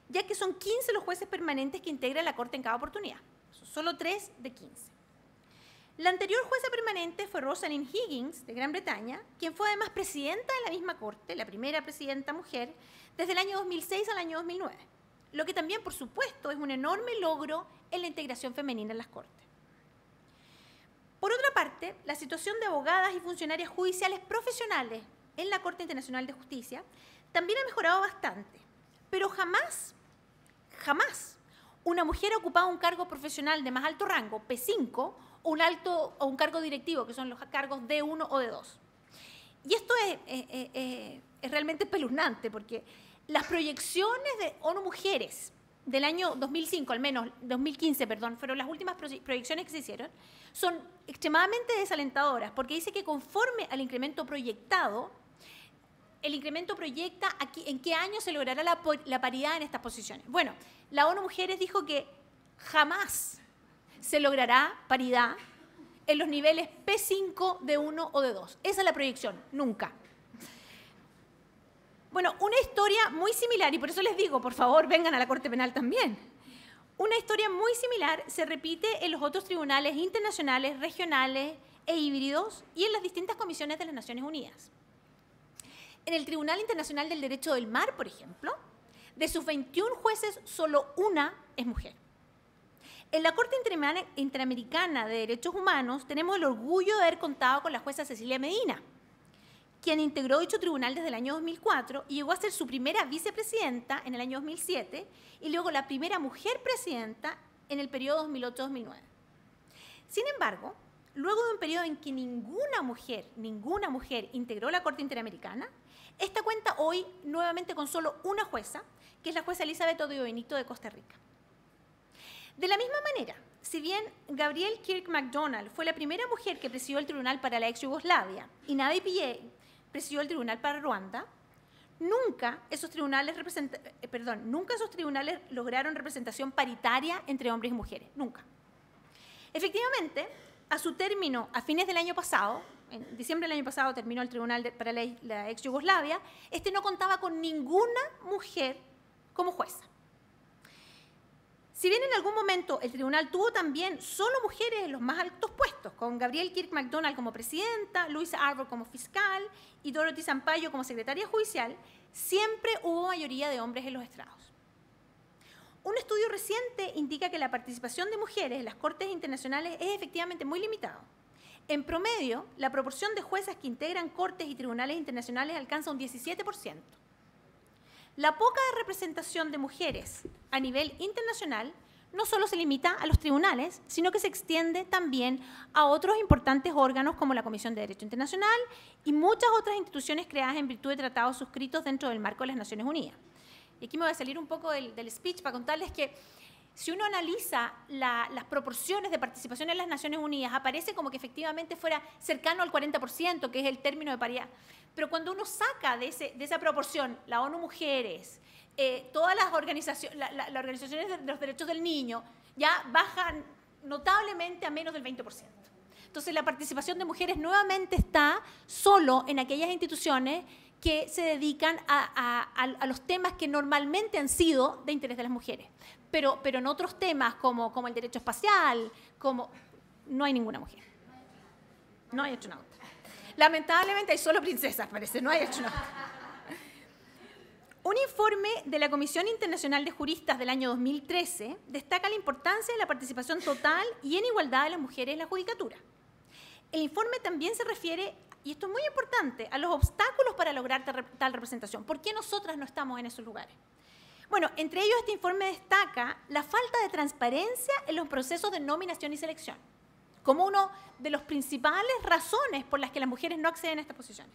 ya que son 15 los jueces permanentes que integra la Corte en cada oportunidad, solo 3 de 15. La anterior jueza permanente fue Rosalind Higgins, de Gran Bretaña, quien fue además presidenta de la misma Corte, la primera presidenta mujer, desde el año 2006 al año 2009, lo que también, por supuesto, es un enorme logro en la integración femenina en las Cortes. Por otra parte, la situación de abogadas y funcionarias judiciales profesionales en la Corte Internacional de Justicia también ha mejorado bastante, pero jamás una mujer ha ocupado un cargo profesional de más alto rango, P5, o un cargo directivo, que son los cargos D1 o D2. Y esto es realmente espeluznante, porque las proyecciones de ONU Mujeres del año 2005, al menos 2015, perdón, fueron las últimas proyecciones que se hicieron, son extremadamente desalentadoras, porque dice que conforme al incremento proyectado, el incremento proyecta aquí, en qué año se logrará la paridad en estas posiciones. Bueno, la ONU Mujeres dijo que jamás se logrará paridad en los niveles P5 de 1 o de 2. Esa es la proyección, nunca. Bueno, una historia muy similar, y por eso les digo, por favor, vengan a la Corte Penal también. Una historia muy similar se repite en los otros tribunales internacionales, regionales e híbridos y en las distintas comisiones de las Naciones Unidas. En el Tribunal Internacional del Derecho del Mar, por ejemplo, de sus 21 jueces, solo una es mujer. En la Corte Interamericana de Derechos Humanos tenemos el orgullo de haber contado con la jueza Cecilia Medina, quien integró dicho tribunal desde el año 2004 y llegó a ser su primera vicepresidenta en el año 2007 y luego la primera mujer presidenta en el periodo 2008-2009. Sin embargo, luego de un periodo en que ninguna mujer integró la Corte Interamericana, esta cuenta hoy nuevamente con solo una jueza, que es la jueza Elizabeth Odio Benito de Costa Rica. De la misma manera, si bien Gabrielle Kirk MacDonald fue la primera mujer que presidió el tribunal para la ex Yugoslavia y Navi Pillay presidió el tribunal para Ruanda, nunca esos tribunales lograron representación paritaria entre hombres y mujeres, nunca. Efectivamente, a su término, a fines del año pasado, en diciembre del año pasado terminó el tribunal para la ex Yugoslavia, este no contaba con ninguna mujer como jueza. Si bien en algún momento el tribunal tuvo también solo mujeres en los más altos puestos, con Gabrielle Kirk MacDonald como presidenta, Louisa Arbour como fiscal y Dorothy Sampaio como secretaria judicial, siempre hubo mayoría de hombres en los estrados. Un estudio reciente indica que la participación de mujeres en las cortes internacionales es efectivamente muy limitada. En promedio, la proporción de juezas que integran cortes y tribunales internacionales alcanza un 17%. La poca representación de mujeres a nivel internacional no solo se limita a los tribunales, sino que se extiende también a otros importantes órganos como la Comisión de Derecho Internacional y muchas otras instituciones creadas en virtud de tratados suscritos dentro del marco de las Naciones Unidas. Y aquí me voy a salir un poco del speech para contarles que si uno analiza las proporciones de participación en las Naciones Unidas, aparece como que efectivamente fuera cercano al 40%, que es el término de paridad. Pero cuando uno saca de esa proporción la ONU Mujeres, todas las organizaciones, las organizaciones de los derechos del niño, ya bajan notablemente a menos del 20%. Entonces, la participación de mujeres nuevamente está solo en aquellas instituciones que se dedican a los temas que normalmente han sido de interés de las mujeres. Pero en otros temas, como el derecho espacial, no hay ninguna mujer. No hay astronauta. Lamentablemente hay solo princesas, parece, no hay astronauta. Un informe de la Comisión Internacional de Juristas del año 2013 destaca la importancia de la participación total y en igualdad de las mujeres en la judicatura. El informe también se refiere, y esto es muy importante, a los obstáculos para lograr tal representación. ¿Por qué nosotras no estamos en esos lugares? Bueno, entre ellos este informe destaca la falta de transparencia en los procesos de nominación y selección, como una de las principales razones por las que las mujeres no acceden a estas posiciones.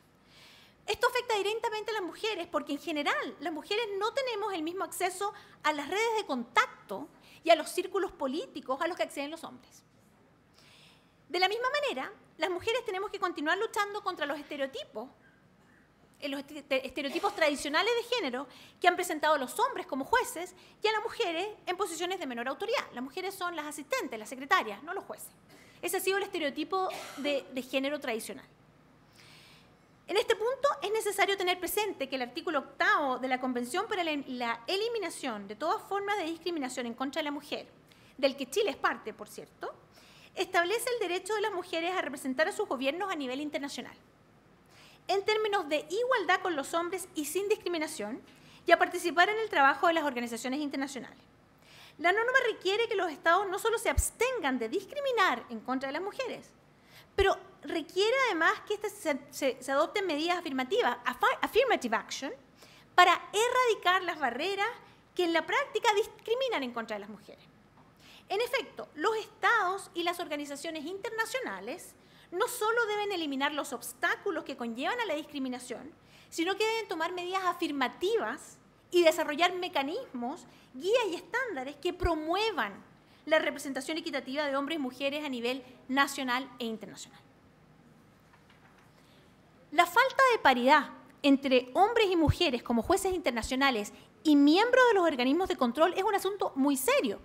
Esto afecta directamente a las mujeres porque en general las mujeres no tenemos el mismo acceso a las redes de contacto y a los círculos políticos a los que acceden los hombres. De la misma manera, las mujeres tenemos que continuar luchando contra los estereotipos tradicionales de género que han presentado a los hombres como jueces y a las mujeres en posiciones de menor autoridad. Las mujeres son las asistentes, las secretarias, no los jueces. Ese ha sido el estereotipo de género tradicional. En este punto es necesario tener presente que el artículo 8 de la Convención para la Eliminación de todas formas de discriminación en contra de la mujer, del que Chile es parte, por cierto, establece el derecho de las mujeres a representar a sus gobiernos a nivel internacional, en términos de igualdad con los hombres y sin discriminación, y a participar en el trabajo de las organizaciones internacionales. La norma requiere que los Estados no solo se abstengan de discriminar en contra de las mujeres, pero requiere además que se adopten medidas afirmativas, affirmative action, para erradicar las barreras que en la práctica discriminan en contra de las mujeres. En efecto, los Estados y las organizaciones internacionales no solo deben eliminar los obstáculos que conllevan a la discriminación, sino que deben tomar medidas afirmativas y desarrollar mecanismos, guías y estándares que promuevan la representación equitativa de hombres y mujeres a nivel nacional e internacional. La falta de paridad entre hombres y mujeres como jueces internacionales y miembros de los organismos de control es un asunto muy serio.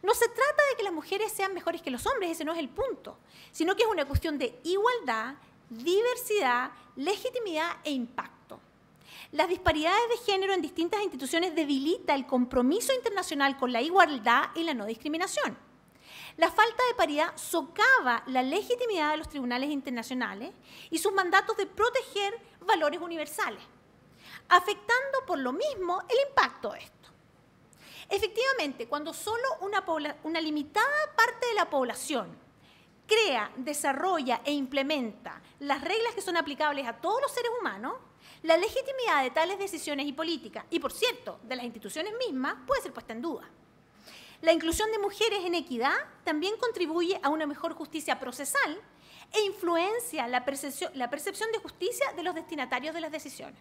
No se trata de que las mujeres sean mejores que los hombres, ese no es el punto, sino que es una cuestión de igualdad, diversidad, legitimidad e impacto. Las disparidades de género en distintas instituciones debilita el compromiso internacional con la igualdad y la no discriminación. La falta de paridad socava la legitimidad de los tribunales internacionales y sus mandatos de proteger valores universales, afectando por lo mismo el impacto de esto. Efectivamente, cuando solo una limitada parte de la población crea, desarrolla e implementa las reglas que son aplicables a todos los seres humanos, la legitimidad de tales decisiones y políticas, y por cierto, de las instituciones mismas, puede ser puesta en duda. La inclusión de mujeres en equidad también contribuye a una mejor justicia procesal e influencia la percepción de justicia de los destinatarios de las decisiones.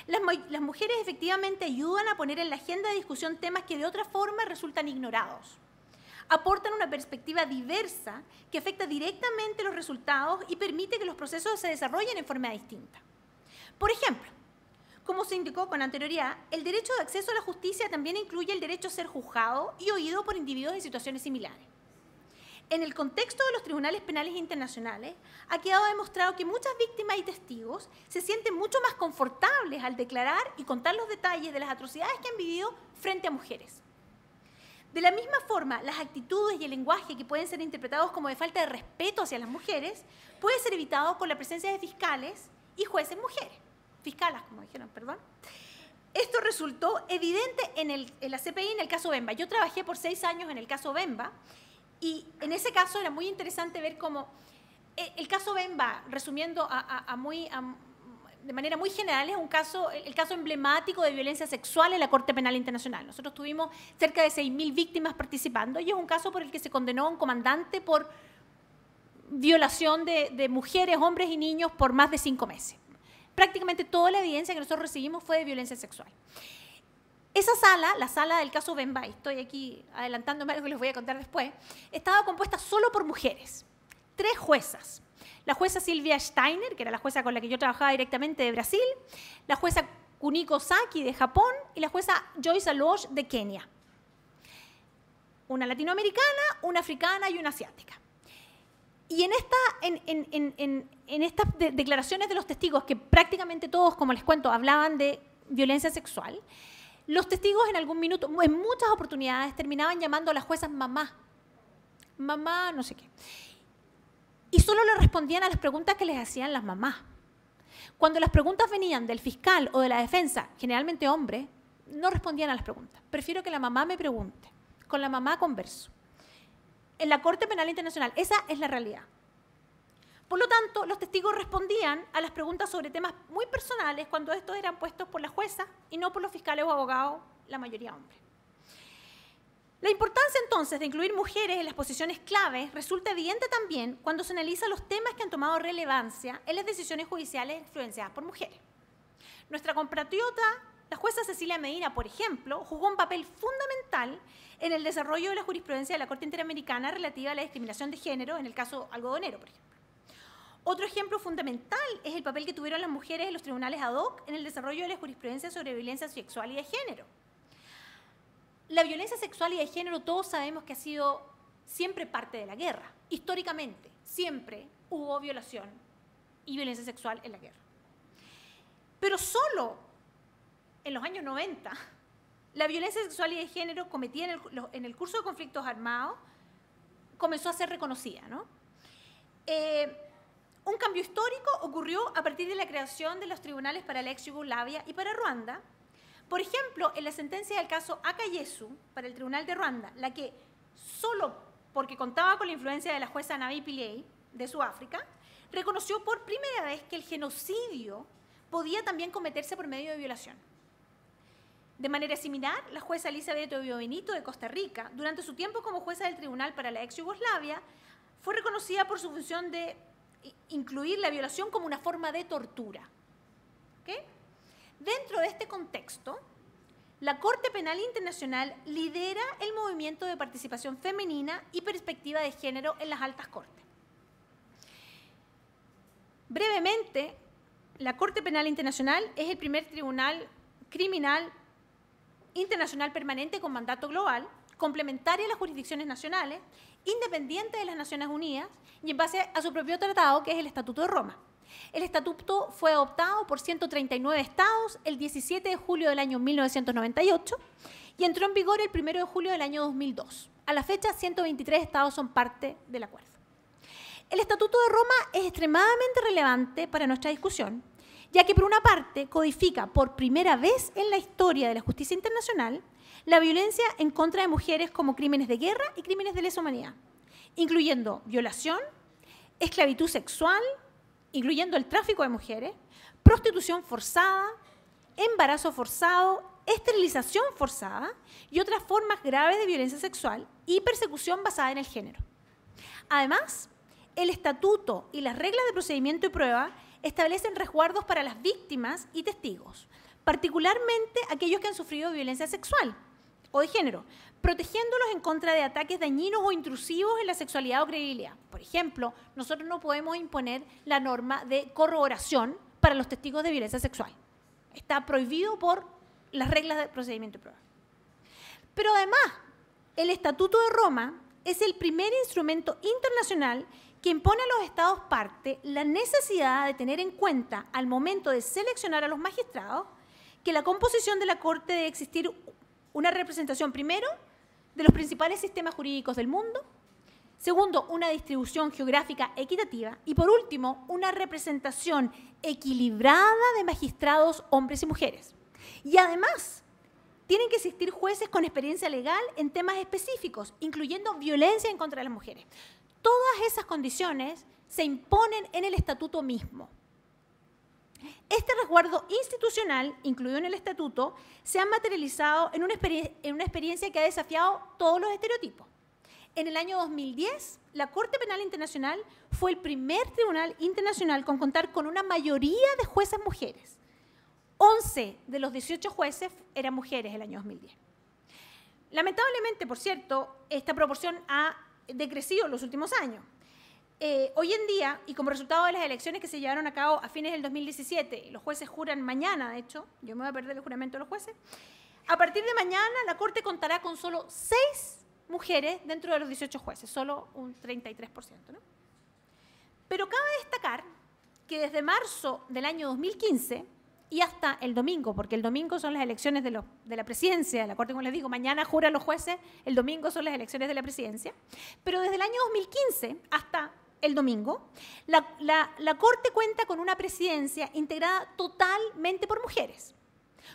Las mujeres efectivamente ayudan a poner en la agenda de discusión temas que de otra forma resultan ignorados. Aportan una perspectiva diversa que afecta directamente los resultados y permite que los procesos se desarrollen en forma distinta. Por ejemplo, como se indicó con anterioridad, el derecho de acceso a la justicia también incluye el derecho a ser juzgado y oído por individuos en situaciones similares. En el contexto de los tribunales penales internacionales, ha quedado demostrado que muchas víctimas y testigos se sienten mucho más confortables al declarar y contar los detalles de las atrocidades que han vivido frente a mujeres. De la misma forma, las actitudes y el lenguaje que pueden ser interpretados como de falta de respeto hacia las mujeres puede ser evitado con la presencia de fiscales y jueces mujeres. Fiscalas, como dijeron, perdón. Esto resultó evidente en la CPI en el caso Bemba. Yo trabajé por 6 años en el caso Bemba y en ese caso era muy interesante ver cómo el caso Bemba, resumiendo de manera muy general, es el caso emblemático de violencia sexual en la Corte Penal Internacional. Nosotros tuvimos cerca de 6.000 víctimas participando y es un caso por el que se condenó a un comandante por violación de mujeres, hombres y niños por más de 5 meses. Prácticamente toda la evidencia que nosotros recibimos fue de violencia sexual. Esa sala, la sala del caso Bemba, y estoy aquí adelantándome a algo que les voy a contar después, estaba compuesta solo por mujeres, 3 juezas. La jueza Silvia Steiner, que era la jueza con la que yo trabajaba directamente de Brasil, la jueza Kuniko Saki de Japón y la jueza Joyce Alosh de Kenia. Una latinoamericana, una africana y una asiática. Y en estas declaraciones de los testigos, que prácticamente todos, como les cuento, hablaban de violencia sexual, los testigos en algún minuto, en muchas oportunidades, terminaban llamando a las juezas mamá. Mamá, no sé qué. Y solo le respondían a las preguntas que les hacían las mamás. Cuando las preguntas venían del fiscal o de la defensa, generalmente hombres, no respondían a las preguntas. Prefiero que la mamá me pregunte. Con la mamá converso. En la Corte Penal Internacional, esa es la realidad. Por lo tanto, los testigos respondían a las preguntas sobre temas muy personales cuando estos eran puestos por la jueza y no por los fiscales o abogados, la mayoría hombres. La importancia entonces de incluir mujeres en las posiciones claves resulta evidente también cuando se analizan los temas que han tomado relevancia en las decisiones judiciales influenciadas por mujeres. Nuestra compatriota, la jueza Cecilia Medina, por ejemplo, jugó un papel fundamental en el desarrollo de la jurisprudencia de la Corte Interamericana relativa a la discriminación de género en el caso algodonero, por ejemplo. Otro ejemplo fundamental es el papel que tuvieron las mujeres en los tribunales ad hoc en el desarrollo de la jurisprudencia sobre violencia sexual y de género. La violencia sexual y de género todos sabemos que ha sido siempre parte de la guerra. Históricamente, siempre hubo violación y violencia sexual en la guerra. Pero solo en los años 90, la violencia sexual y de género cometida en el curso de conflictos armados comenzó a ser reconocida, ¿no? Un cambio histórico ocurrió a partir de la creación de los tribunales para la ex Yugoslavia y para Ruanda. Por ejemplo, en la sentencia del caso Akayesu para el Tribunal de Ruanda, la que solo porque contaba con la influencia de la jueza Navi Pillay de Sudáfrica, reconoció por primera vez que el genocidio podía también cometerse por medio de violación. De manera similar, la jueza Elizabeth Oviedo Benito de Costa Rica, durante su tiempo como jueza del Tribunal para la ex Yugoslavia, fue reconocida por su función de incluir la violación como una forma de tortura. ¿Okay? Dentro de este contexto, la Corte Penal Internacional lidera el movimiento de participación femenina y perspectiva de género en las altas cortes. Brevemente, la Corte Penal Internacional es el primer tribunal criminal internacional permanente con mandato global, complementaria a las jurisdicciones nacionales, independiente de las Naciones Unidas y en base a su propio tratado, que es el Estatuto de Roma. El estatuto fue adoptado por 139 estados el 17 de julio del año 1998 y entró en vigor el 1 de julio del año 2002. A la fecha, 123 estados son parte del acuerdo. El Estatuto de Roma es extremadamente relevante para nuestra discusión, ya que por una parte codifica por primera vez en la historia de la justicia internacional la violencia en contra de mujeres como crímenes de guerra y crímenes de lesa humanidad, incluyendo violación, esclavitud sexual, incluyendo el tráfico de mujeres, prostitución forzada, embarazo forzado, esterilización forzada y otras formas graves de violencia sexual y persecución basada en el género. Además, el estatuto y las reglas de procedimiento y prueba establecen resguardos para las víctimas y testigos, particularmente aquellos que han sufrido violencia sexual o de género, protegiéndolos en contra de ataques dañinos o intrusivos en la sexualidad o credibilidad. Por ejemplo, nosotros no podemos imponer la norma de corroboración para los testigos de violencia sexual. Está prohibido por las reglas de procedimiento y prueba. Pero además, el Estatuto de Roma es el primer instrumento internacional que impone a los Estados parte la necesidad de tener en cuenta al momento de seleccionar a los magistrados que la composición de la Corte debe existir una representación, primero, de los principales sistemas jurídicos del mundo, segundo, una distribución geográfica equitativa y, por último, una representación equilibrada de magistrados, hombres y mujeres. Y además, tienen que existir jueces con experiencia legal en temas específicos, incluyendo violencia en contra de las mujeres. Todas esas condiciones se imponen en el estatuto mismo. Este resguardo institucional, incluido en el estatuto, se ha materializado en una experiencia que ha desafiado todos los estereotipos. En el año 2010, la Corte Penal Internacional fue el primer tribunal internacional con contar con una mayoría de jueces mujeres. 11 de los 18 jueces eran mujeres el año 2010. Lamentablemente, por cierto, esta proporción ha decrecido en los últimos años. Hoy en día, y como resultado de las elecciones que se llevaron a cabo a fines del 2017, los jueces juran mañana, de hecho, yo me voy a perder el juramento de los jueces, a partir de mañana la Corte contará con solo 6 mujeres dentro de los 18 jueces, solo un 33%, ¿no? Pero cabe destacar que desde marzo del año 2015 y hasta el domingo, porque el domingo son las elecciones de la presidencia de la Corte, como les digo, mañana juran los jueces, el domingo son las elecciones de la presidencia, pero desde el año 2015 hasta el domingo, la Corte cuenta con una presidencia integrada totalmente por mujeres,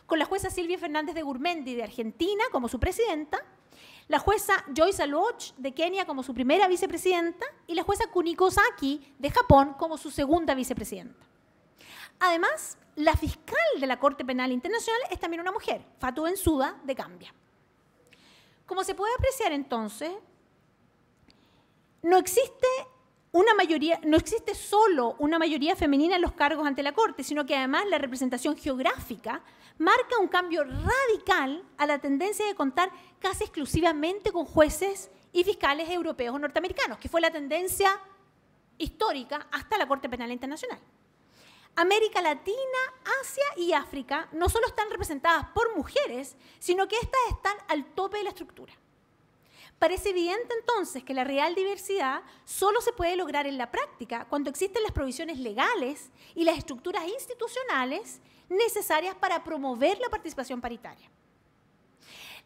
con la jueza Silvia Fernández de Gurmendi de Argentina como su presidenta, la jueza Joyce Aloch de Kenia como su primera vicepresidenta y la jueza Kuniko Saki de Japón como su segunda vicepresidenta. Además, la fiscal de la Corte Penal Internacional es también una mujer, Fatou Bensouda de Gambia. Como se puede apreciar entonces, no existe solo una mayoría femenina en los cargos ante la Corte, sino que además la representación geográfica marca un cambio radical a la tendencia de contar casi exclusivamente con jueces y fiscales europeos o norteamericanos, que fue la tendencia histórica hasta la Corte Penal Internacional. América Latina, Asia y África no solo están representadas por mujeres, sino que éstas están al tope de la estructura. Parece evidente entonces que la real diversidad solo se puede lograr en la práctica cuando existen las provisiones legales y las estructuras institucionales necesarias para promover la participación paritaria.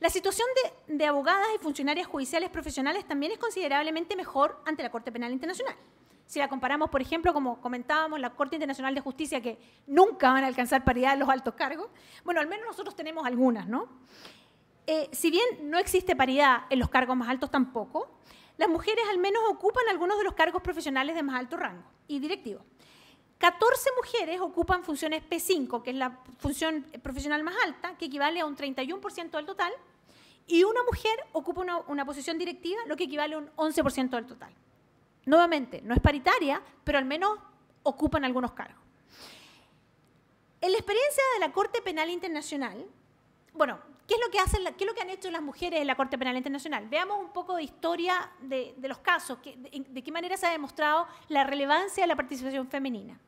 La situación de abogadas y funcionarias judiciales profesionales también es considerablemente mejor ante la Corte Penal Internacional. Si la comparamos, por ejemplo, como comentábamos, la Corte Internacional de Justicia, que nunca van a alcanzar paridad en los altos cargos, bueno, al menos nosotros tenemos algunas, ¿no? Si bien no existe paridad en los cargos más altos tampoco, las mujeres al menos ocupan algunos de los cargos profesionales de más alto rango y directivos. 14 mujeres ocupan funciones P5, que es la función profesional más alta, que equivale a un 31% del total, y una mujer ocupa una posición directiva, lo que equivale a un 11% del total. Nuevamente, no es paritaria, pero al menos ocupan algunos cargos. En la experiencia de la Corte Penal Internacional, bueno, ¿qué es lo que han hecho las mujeres en la Corte Penal Internacional? Veamos un poco de historia de los casos, de qué manera se ha demostrado la relevancia de la participación femenina.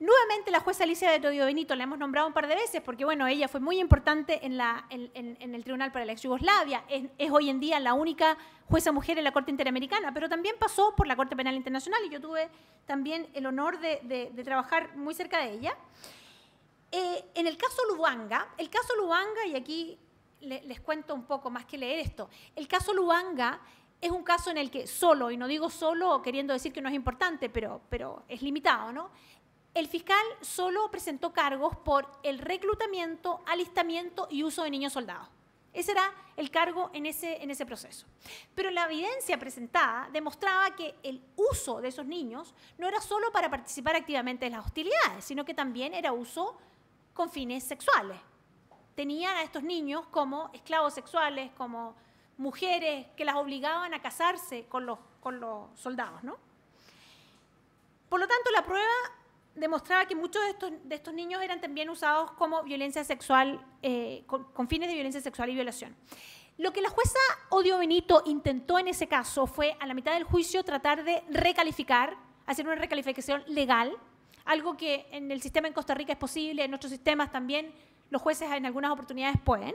Nuevamente la jueza Alicia de Todio Benito, la hemos nombrado un par de veces porque bueno, ella fue muy importante en el Tribunal para la Ex Yugoslavia, es hoy en día la única jueza mujer en la Corte Interamericana, pero también pasó por la Corte Penal Internacional y yo tuve también el honor de trabajar muy cerca de ella. En el caso Lubanga, y aquí les cuento un poco más que leer esto, el caso Lubanga es un caso en el que solo, y no digo solo queriendo decir que no es importante, pero es limitado, ¿no? El fiscal solo presentó cargos por el reclutamiento, alistamiento y uso de niños soldados. Ese era el cargo en ese proceso. Pero la evidencia presentada demostraba que el uso de esos niños no era solo para participar activamente en las hostilidades, sino que también era uso con fines sexuales. Tenían a estos niños como esclavos sexuales, como mujeres que las obligaban a casarse con los soldados, ¿no? Por lo tanto, la prueba demostraba que muchos de estos niños eran también usados como violencia sexual, con fines de violencia sexual y violación. Lo que la jueza Odio Benito intentó en ese caso fue, a la mitad del juicio, tratar de recalificar, hacer una recalificación legal, algo que en el sistema en Costa Rica es posible, en otros sistemas también los jueces en algunas oportunidades pueden.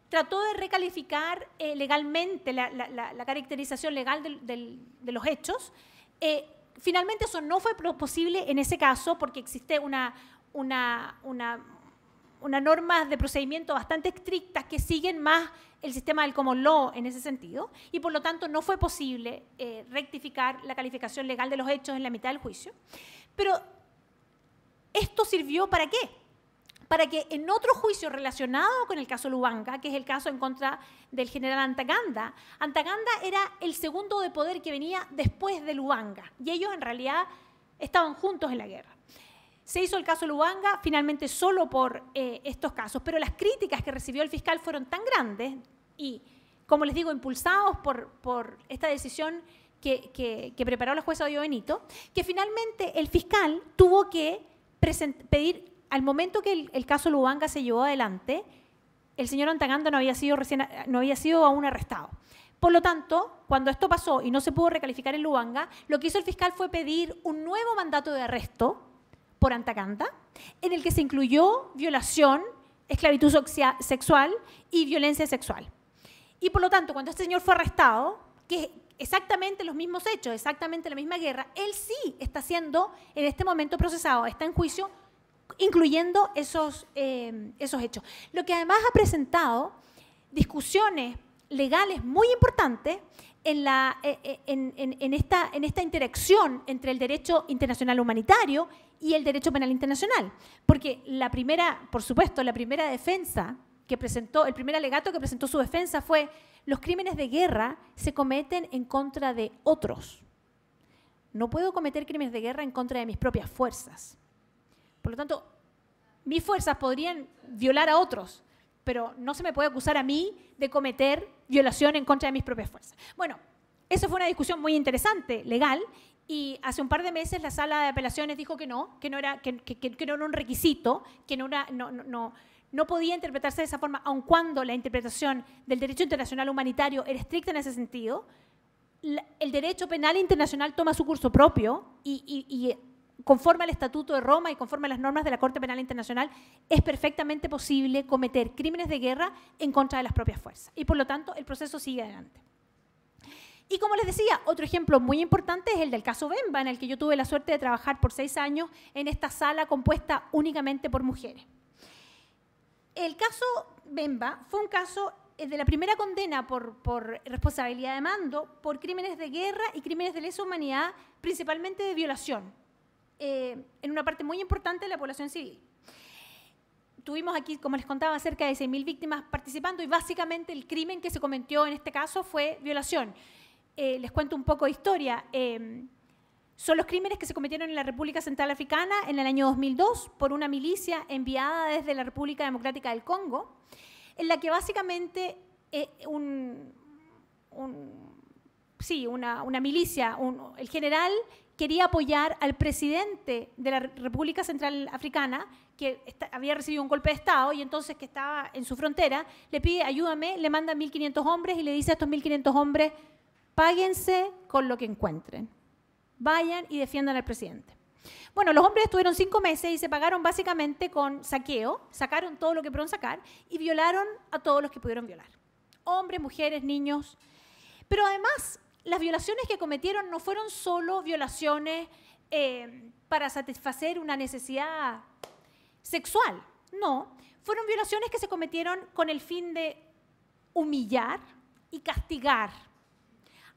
Trató de recalificar legalmente la caracterización legal de los hechos. Finalmente eso no fue posible en ese caso porque existe una norma de procedimiento bastante estrictas que siguen más el sistema del common law en ese sentido y por lo tanto no fue posible rectificar la calificación legal de los hechos en la mitad del juicio. Pero ¿esto sirvió para qué? Para que en otro juicio relacionado con el caso Lubanga, que es el caso en contra del general Antaganda, Antaganda era el segundo de poder que venía después de Lubanga, y ellos en realidad estaban juntos en la guerra. Se hizo el caso Lubanga finalmente solo por estos casos, pero las críticas que recibió el fiscal fueron tan grandes y, como les digo, impulsados por esta decisión que preparó la jueza Odio Benito, que finalmente el fiscal tuvo que pedir. Al momento que el caso Lubanga se llevó adelante, el señor Antaganda no había sido aún arrestado. Por lo tanto, cuando esto pasó y no se pudo recalificar en Lubanga, lo que hizo el fiscal fue pedir un nuevo mandato de arresto por Antaganda, en el que se incluyó violación, esclavitud sexual y violencia sexual. Y por lo tanto, cuando este señor fue arrestado, que es exactamente los mismos hechos, exactamente la misma guerra, él sí está siendo en este momento procesado, está en juicio, incluyendo esos hechos. Lo que además ha presentado discusiones legales muy importantes en esta interacción entre el derecho internacional humanitario y el derecho penal internacional. Porque por supuesto, la primera defensa que presentó, el primer alegato que presentó su defensa fue: los crímenes de guerra se cometen en contra de otros. No puedo cometer crímenes de guerra en contra de mis propias fuerzas. Por lo tanto, mis fuerzas podrían violar a otros, pero no se me puede acusar a mí de cometer violación en contra de mis propias fuerzas. Bueno, eso fue una discusión muy interesante, legal, y hace un par de meses la sala de apelaciones dijo que no era un requisito, que no podía interpretarse de esa forma, aun cuando la interpretación del derecho internacional humanitario era estricta en ese sentido. El derecho penal internacional toma su curso propio y conforme al Estatuto de Roma y conforme a las normas de la Corte Penal Internacional, es perfectamente posible cometer crímenes de guerra en contra de las propias fuerzas. Y por lo tanto, el proceso sigue adelante. Y como les decía, otro ejemplo muy importante es el del caso Bemba, en el que yo tuve la suerte de trabajar por 6 años en esta sala compuesta únicamente por mujeres. El caso Bemba fue un caso de la primera condena por responsabilidad de mando, por crímenes de guerra y crímenes de lesa humanidad, principalmente de violación, en una parte muy importante de la población civil. Tuvimos aquí, como les contaba, cerca de 6.000 víctimas participando y básicamente el crimen que se cometió en este caso fue violación. Les cuento un poco de historia. Son los crímenes que se cometieron en la República Central Africana en el año 2002 por una milicia enviada desde la República Democrática del Congo, en la que básicamente una milicia, el general quería apoyar al presidente de la República Central Africana, que había recibido un golpe de Estado y entonces que estaba en su frontera, le pide ayúdame, le manda 1.500 hombres y le dice a estos 1.500 hombres: páguense con lo que encuentren, vayan y defiendan al presidente. Bueno, los hombres estuvieron 5 meses y se pagaron básicamente con saqueo, sacaron todo lo que pudieron sacar y violaron a todos los que pudieron violar. Hombres, mujeres, niños. Pero además, las violaciones que cometieron no fueron solo violaciones para satisfacer una necesidad sexual, no. Fueron violaciones que se cometieron con el fin de humillar y castigar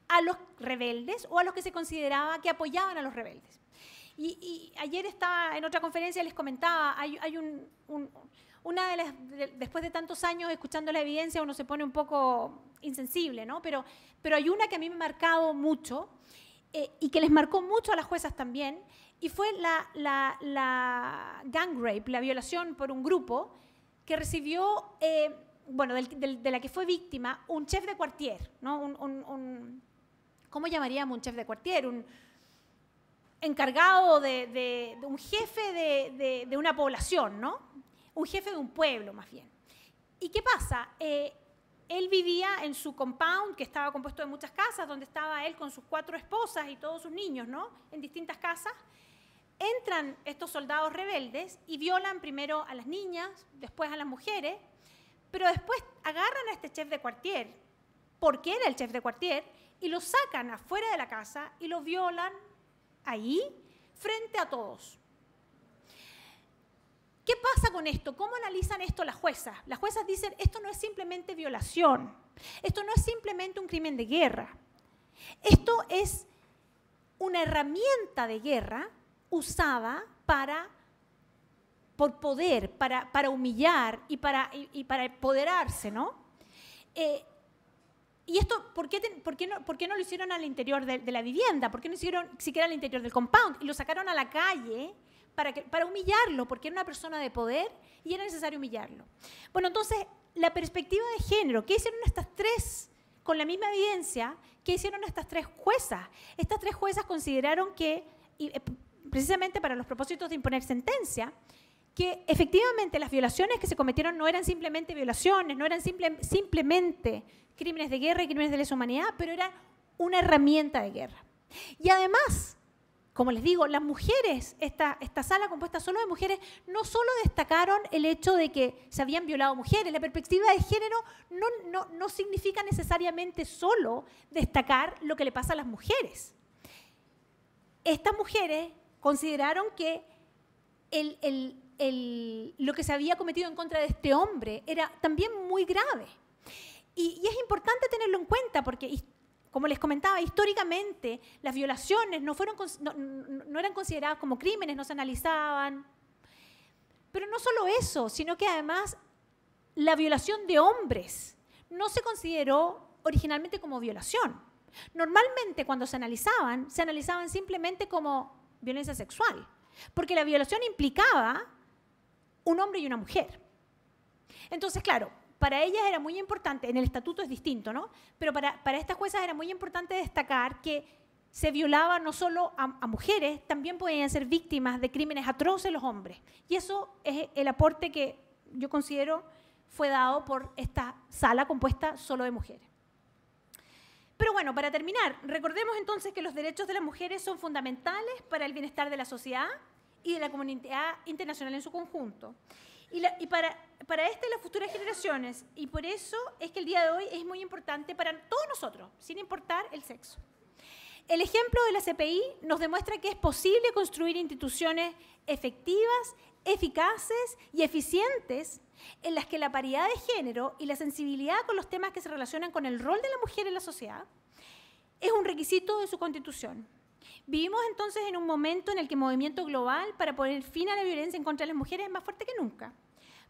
a los rebeldes o a los que se consideraba que apoyaban a los rebeldes. Y ayer estaba en otra conferencia, les comentaba, después de tantos años escuchando la evidencia uno se pone un poco insensible, ¿no? Pero hay una que a mí me ha marcado mucho y que les marcó mucho a las juezas también, y fue la gang rape, la violación por un grupo que recibió, de la que fue víctima, un chef de quartier, ¿no? ¿Cómo llamaríamos un chef de quartier? Un encargado de un jefe de una población, ¿no? Un jefe de un pueblo, más bien. ¿Y qué pasa? Él vivía en su compound, que estaba compuesto de muchas casas, donde estaba él con sus 4 esposas y todos sus niños, ¿no? En distintas casas. Entran estos soldados rebeldes y violan primero a las niñas, después a las mujeres, pero después agarran a este chef de quartier, porque era el chef de quartier, y lo sacan afuera de la casa y lo violan ahí, frente a todos. ¿Qué pasa con esto? ¿Cómo analizan esto las juezas? Las juezas dicen, esto no es simplemente violación, esto no es simplemente un crimen de guerra, esto es una herramienta de guerra usada por poder, para humillar y para empoderarse, ¿no? ¿Y esto por qué no lo hicieron al interior de la vivienda? ¿Por qué no hicieron siquiera al interior del compound? Y lo sacaron a la calle para humillarlo, porque era una persona de poder y era necesario humillarlo. Bueno, entonces, la perspectiva de género, ¿qué hicieron estas 3, con la misma evidencia, qué hicieron estas 3 juezas? Estas 3 juezas consideraron que, precisamente para los propósitos de imponer sentencia, que efectivamente las violaciones que se cometieron no eran simplemente violaciones, no eran simplemente crímenes de guerra y crímenes de lesa humanidad, pero eran una herramienta de guerra. Y además, como les digo, las mujeres, esta sala compuesta solo de mujeres, no solo destacaron el hecho de que se habían violado mujeres, la perspectiva de género no significa necesariamente solo destacar lo que le pasa a las mujeres. Estas mujeres consideraron que lo que se había cometido en contra de este hombre era también muy grave. Y es importante tenerlo en cuenta porque, como les comentaba, históricamente las violaciones no eran consideradas como crímenes, no se analizaban. Pero no solo eso, sino que además la violación de hombres no se consideró originalmente como violación. Normalmente cuando se analizaban simplemente como violencia sexual, porque la violación implicaba un hombre y una mujer. Entonces, claro, para ellas era muy importante, en el estatuto es distinto, ¿no? Pero para estas juezas era muy importante destacar que se violaba no solo a mujeres, también podían ser víctimas de crímenes atroces los hombres. Y eso es el aporte que yo considero fue dado por esta sala compuesta solo de mujeres. Pero bueno, para terminar, recordemos entonces que los derechos de las mujeres son fundamentales para el bienestar de la sociedad y de la comunidad internacional en su conjunto. Y para esta y las futuras generaciones, y por eso es que el día de hoy es muy importante para todos nosotros, sin importar el sexo. El ejemplo de la CPI nos demuestra que es posible construir instituciones efectivas, eficaces y eficientes en las que la paridad de género y la sensibilidad con los temas que se relacionan con el rol de la mujer en la sociedad es un requisito de su constitución. Vivimos entonces en un momento en el que el movimiento global para poner fin a la violencia en contra de las mujeres es más fuerte que nunca.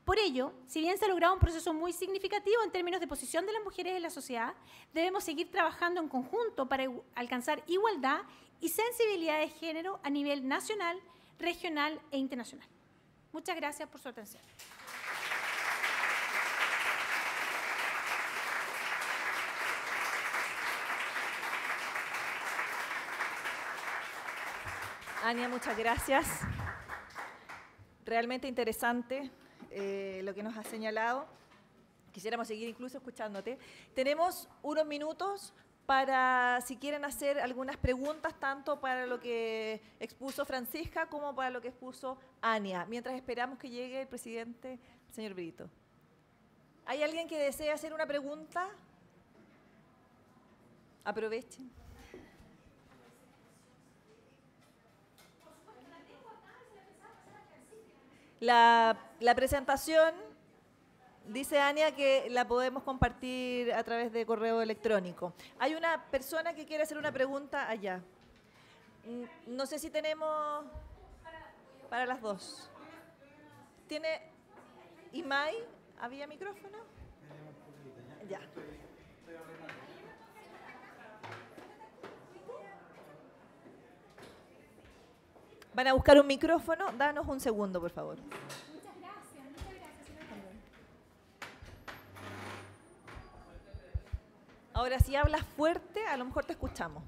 Por ello, si bien se ha logrado un proceso muy significativo en términos de posición de las mujeres en la sociedad, debemos seguir trabajando en conjunto para alcanzar igualdad y sensibilidad de género a nivel nacional, regional e internacional. Muchas gracias por su atención. Ania, muchas gracias. Realmente interesante lo que nos has señalado. Quisiéramos seguir incluso escuchándote. Tenemos unos minutos para si quieren hacer algunas preguntas, tanto para lo que expuso Francisca como para lo que expuso Ania, mientras esperamos que llegue el presidente, el señor Brito. ¿Hay alguien que desee hacer una pregunta? Aprovechen. La presentación, dice Ania, que la podemos compartir a través de correo electrónico. Hay una persona que quiere hacer una pregunta allá. No sé si tenemos para las dos. ¿Tiene Imai? ¿Había micrófono? Ya. Van a buscar un micrófono. Danos un segundo, por favor. Muchas gracias, señor. Ahora, si hablas fuerte, a lo mejor te escuchamos.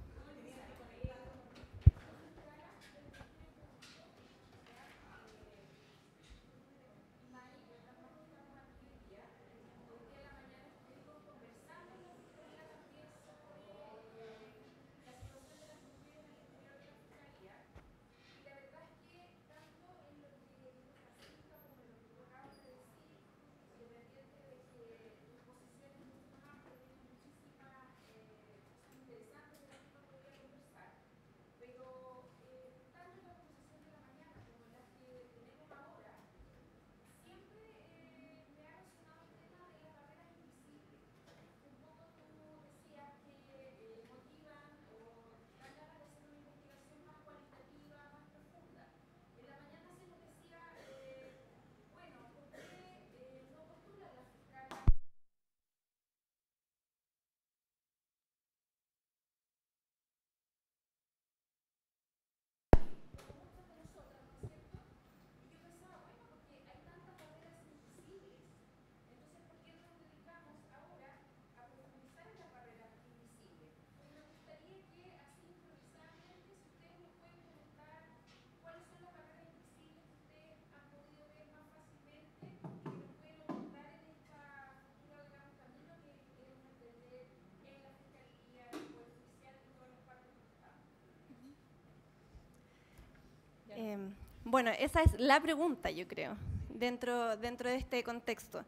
Bueno, esa es la pregunta, yo creo, dentro de este contexto.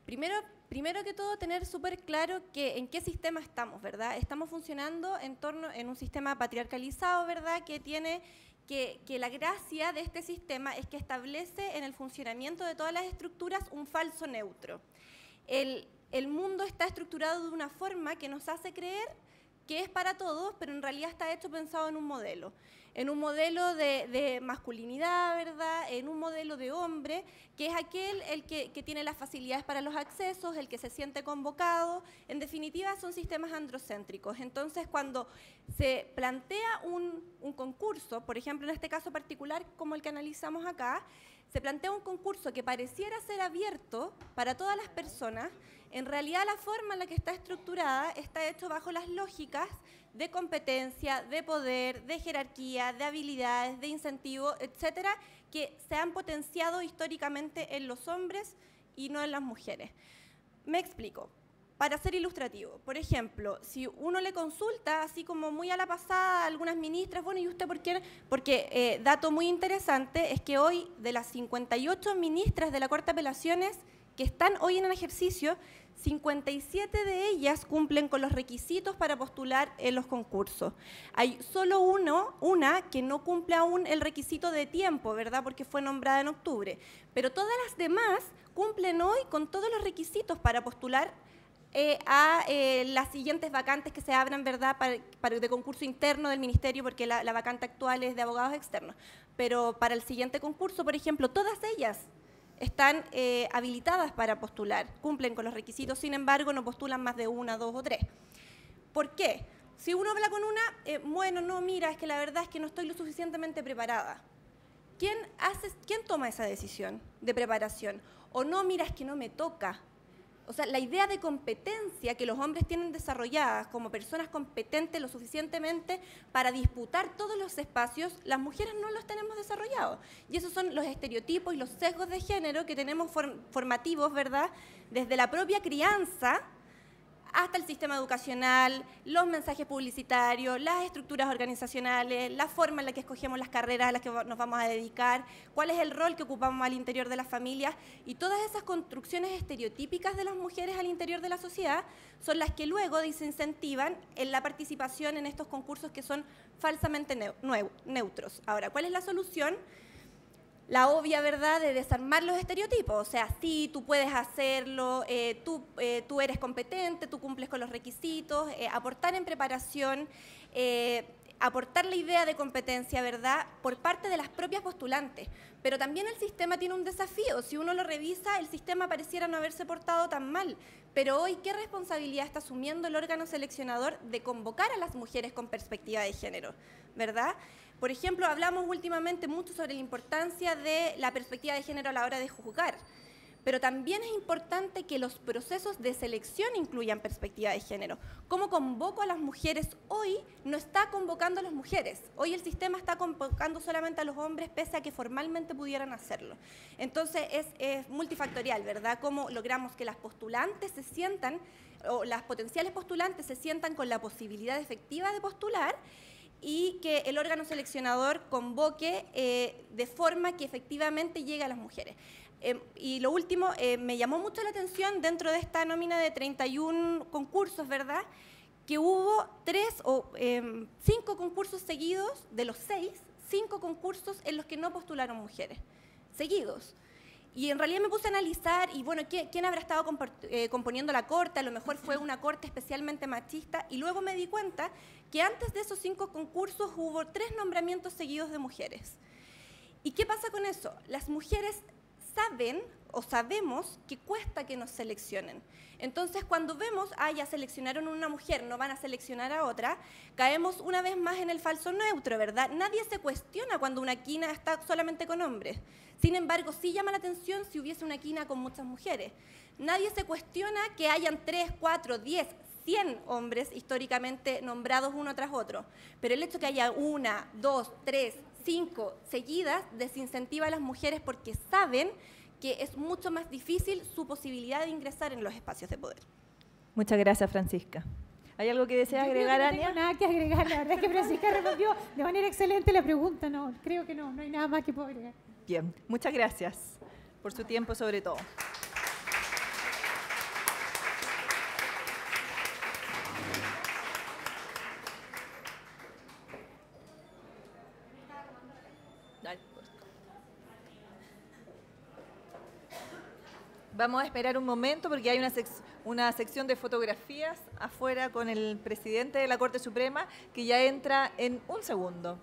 Primero que todo, tener súper claro en qué sistema estamos, ¿verdad? Estamos funcionando en un sistema patriarcalizado, ¿verdad? Que la gracia de este sistema es que establece en el funcionamiento de todas las estructuras un falso neutro. El mundo está estructurado de una forma que nos hace creer que es para todos, pero en realidad está hecho pensado en un modelo de masculinidad, ¿verdad? En un modelo de hombre, que es aquel el que tiene las facilidades para los accesos, el que se siente convocado. En definitiva, son sistemas androcéntricos. Entonces, cuando se plantea un concurso, por ejemplo, en este caso particular, como el que analizamos acá, se plantea un concurso que pareciera ser abierto para todas las personas. En realidad, la forma en la que está estructurada está hecho bajo las lógicas de competencia, de poder, de jerarquía, de habilidades, de incentivo, etcétera, que se han potenciado históricamente en los hombres y no en las mujeres. Me explico. Para ser ilustrativo, por ejemplo, si uno le consulta, así como muy a la pasada, a algunas ministras, bueno, ¿y usted por qué? Porque dato muy interesante es que hoy, de las 58 ministras de la Corte de Apelaciones que están hoy en el ejercicio, 57 de ellas cumplen con los requisitos para postular en los concursos. Hay solo una que no cumple aún el requisito de tiempo, ¿verdad? Porque fue nombrada en octubre. Pero todas las demás cumplen hoy con todos los requisitos para postular a las siguientes vacantes que se abran, ¿verdad?, para de concurso interno del ministerio, porque la vacante actual es de abogados externos. Pero para el siguiente concurso, por ejemplo, todas ellas están habilitadas para postular, cumplen con los requisitos, sin embargo, no postulan más de una, dos o tres. ¿Por qué? Si uno habla con una, bueno, no, mira, es que la verdad es que no estoy lo suficientemente preparada. ¿Quién toma esa decisión de preparación? O no, mira, es que no me toca. O sea, la idea de competencia que los hombres tienen desarrolladas como personas competentes lo suficientemente para disputar todos los espacios, las mujeres no los tenemos desarrollados. Y esos son los estereotipos y los sesgos de género que tenemos formativos, ¿verdad? Desde la propia crianza hasta el sistema educacional, los mensajes publicitarios, las estructuras organizacionales, la forma en la que escogemos las carreras a las que nos vamos a dedicar, cuál es el rol que ocupamos al interior de las familias, y todas esas construcciones estereotípicas de las mujeres al interior de la sociedad son las que luego desincentivan en la participación en estos concursos que son falsamente neutros. Ahora, ¿cuál es la solución? La obvia verdad de desarmar los estereotipos, o sea, sí, tú puedes hacerlo, tú eres competente, tú cumples con los requisitos, aportar en preparación, aportar la idea de competencia, ¿verdad?, por parte de las propias postulantes. Pero también el sistema tiene un desafío. Si uno lo revisa, el sistema pareciera no haberse portado tan mal. Pero hoy, ¿qué responsabilidad está asumiendo el órgano seleccionador de convocar a las mujeres con perspectiva de género, ¿verdad? Por ejemplo, hablamos últimamente mucho sobre la importancia de la perspectiva de género a la hora de juzgar. Pero también es importante que los procesos de selección incluyan perspectiva de género. ¿Cómo convoco a las mujeres? Hoy no está convocando a las mujeres. Hoy el sistema está convocando solamente a los hombres, pese a que formalmente pudieran hacerlo. Entonces es multifactorial, ¿verdad? ¿Cómo logramos que las postulantes se sientan, o las potenciales postulantes se sientan con la posibilidad efectiva de postular, y que el órgano seleccionador convoque de forma que efectivamente llegue a las mujeres? Y lo último, me llamó mucho la atención dentro de esta nómina de 31 concursos, ¿verdad?, que hubo 5 concursos seguidos, de los 6, 5 concursos en los que no postularon mujeres, seguidos. Y en realidad me puse a analizar, y bueno, ¿quién habrá estado componiendo la corte? A lo mejor fue una corte especialmente machista, y luego me di cuenta que antes de esos 5 concursos hubo 3 nombramientos seguidos de mujeres. ¿Y qué pasa con eso? Las mujeres saben o sabemos que cuesta que nos seleccionen. Entonces, cuando vemos, ya seleccionaron a una mujer, no van a seleccionar a otra, caemos una vez más en el falso neutro, ¿verdad? Nadie se cuestiona cuando una quina está solamente con hombres. Sin embargo, sí llama la atención si hubiese una quina con muchas mujeres. Nadie se cuestiona que hayan 3, 4, 10, 100 hombres históricamente nombrados uno tras otro. Pero el hecho que haya 1, 2, 3, 5 seguidas desincentiva a las mujeres porque saben que es mucho más difícil su posibilidad de ingresar en los espacios de poder. Muchas gracias, Francisca. ¿Hay algo que deseas agregar, No Ania? tengo nada que agregar, la verdad es que Francisca respondió de manera excelente la pregunta, no, creo que no hay nada más que puedo agregar. Bien, muchas gracias por su tiempo sobre todo. Vamos a esperar un momento porque hay una sección de fotografías afuera con el presidente de la Corte Suprema que ya entra en un segundo.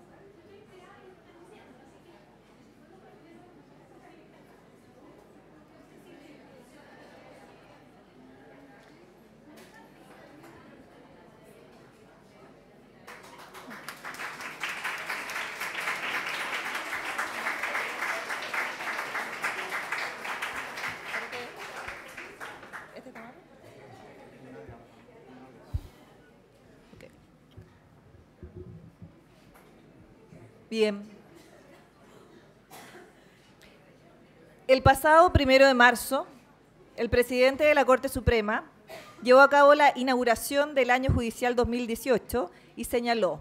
Bien. El pasado 1 de marzo, el presidente de la Corte Suprema llevó a cabo la inauguración del año judicial 2018 y señaló: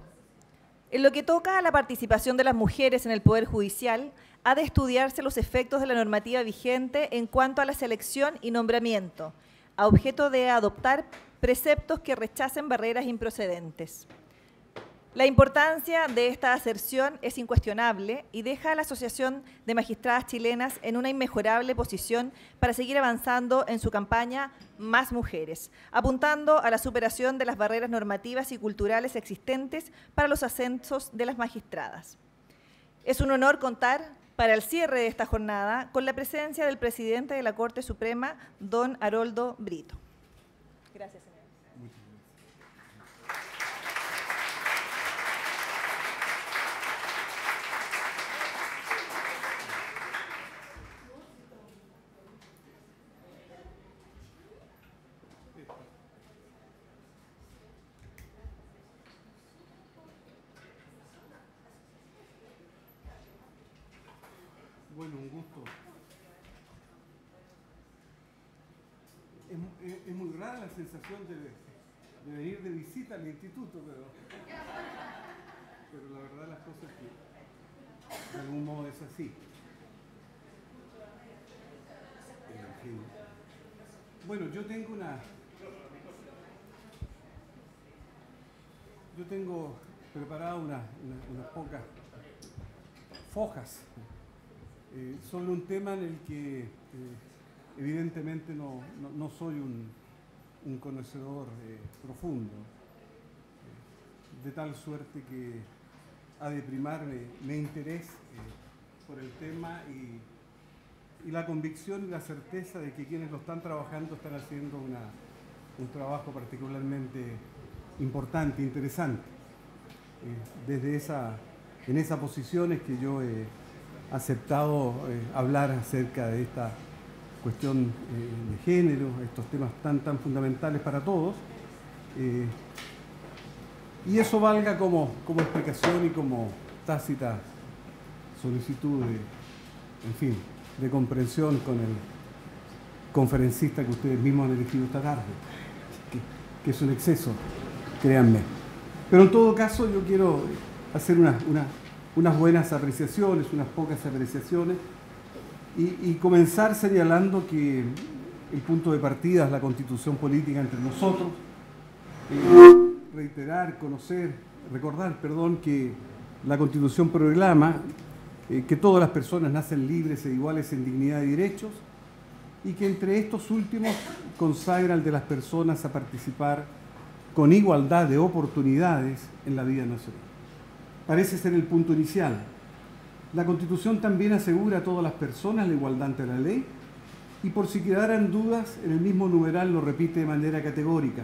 en lo que toca a la participación de las mujeres en el Poder Judicial, ha de estudiarse los efectos de la normativa vigente en cuanto a la selección y nombramiento, a objeto de adoptar preceptos que rechacen barreras improcedentes. La importancia de esta aserción es incuestionable y deja a la Asociación de Magistradas Chilenas en una inmejorable posición para seguir avanzando en su campaña Más Mujeres, apuntando a la superación de las barreras normativas y culturales existentes para los ascensos de las magistradas. Es un honor contar, para el cierre de esta jornada, con la presencia del presidente de la Corte Suprema, don Haroldo Brito. Gracias, señor. Bueno, un gusto. es muy rara la sensación de venir de visita al instituto, pero la verdad las cosas que de algún modo es así. En fin. Bueno, yo tengo preparadas unas pocas fojas sobre un tema en el que evidentemente no soy un conocedor profundo, de tal suerte que ha de primar mi interés por el tema y la convicción y la certeza de que quienes lo están trabajando están haciendo un trabajo particularmente importante, interesante. En esa posición es que yo he aceptado hablar acerca de esta cuestión de género, estos temas tan fundamentales para todos, y eso valga como explicación y como tácita solicitud de comprensión con el conferencista que ustedes mismos han elegido esta tarde, que es un exceso, créanme. Pero en todo caso yo quiero hacer unas buenas apreciaciones, unas pocas apreciaciones, y comenzar señalando que el punto de partida es la constitución política entre nosotros. Recordar, que la Constitución proclama que todas las personas nacen libres e iguales en dignidad y derechos, y que entre estos últimos consagra el de las personas a participar con igualdad de oportunidades en la vida nacional. Parece ser el punto inicial. La Constitución también asegura a todas las personas la igualdad ante la ley, y por si quedaran dudas, en el mismo numeral lo repite de manera categórica: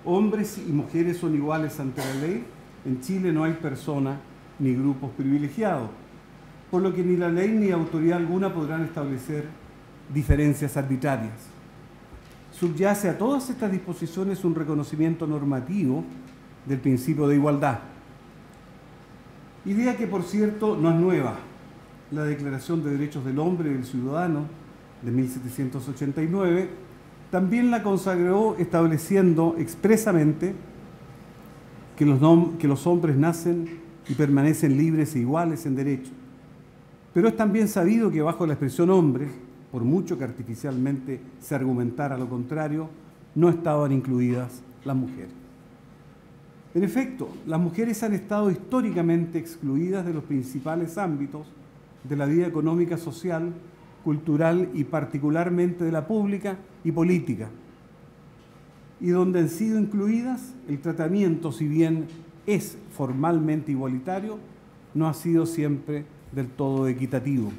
hombres y mujeres son iguales ante la ley, en Chile no hay persona ni grupos privilegiados, por lo que ni la ley ni autoridad alguna podrán establecer diferencias arbitrarias. Subyace a todas estas disposiciones un reconocimiento normativo del principio de igualdad. Idea que, por cierto, no es nueva. La Declaración de Derechos del Hombre y del Ciudadano de 1789 también la consagró, estableciendo expresamente que los hombres nacen y permanecen libres e iguales en derecho. Pero es también sabido que bajo la expresión hombre, por mucho que artificialmente se argumentara lo contrario, no estaban incluidas las mujeres. En efecto, las mujeres han estado históricamente excluidas de los principales ámbitos de la vida económica, social, cultural y particularmente de la pública y política. Y donde han sido incluidas, el tratamiento, si bien es formalmente igualitario, no ha sido siempre del todo equitativo.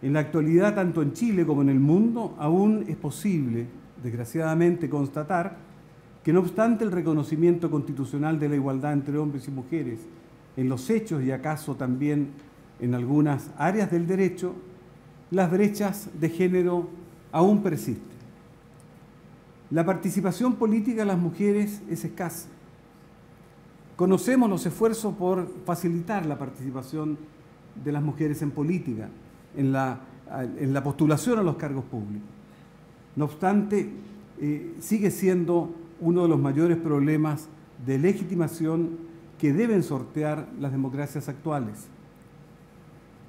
En la actualidad, tanto en Chile como en el mundo, aún es posible, desgraciadamente, constatar que no obstante el reconocimiento constitucional de la igualdad entre hombres y mujeres en los hechos y acaso también en algunas áreas del derecho, las brechas de género aún persisten. La participación política de las mujeres es escasa. Conocemos los esfuerzos por facilitar la participación de las mujeres en política, en la postulación a los cargos públicos. No obstante, sigue siendo uno de los mayores problemas de legitimación que deben sortear las democracias actuales.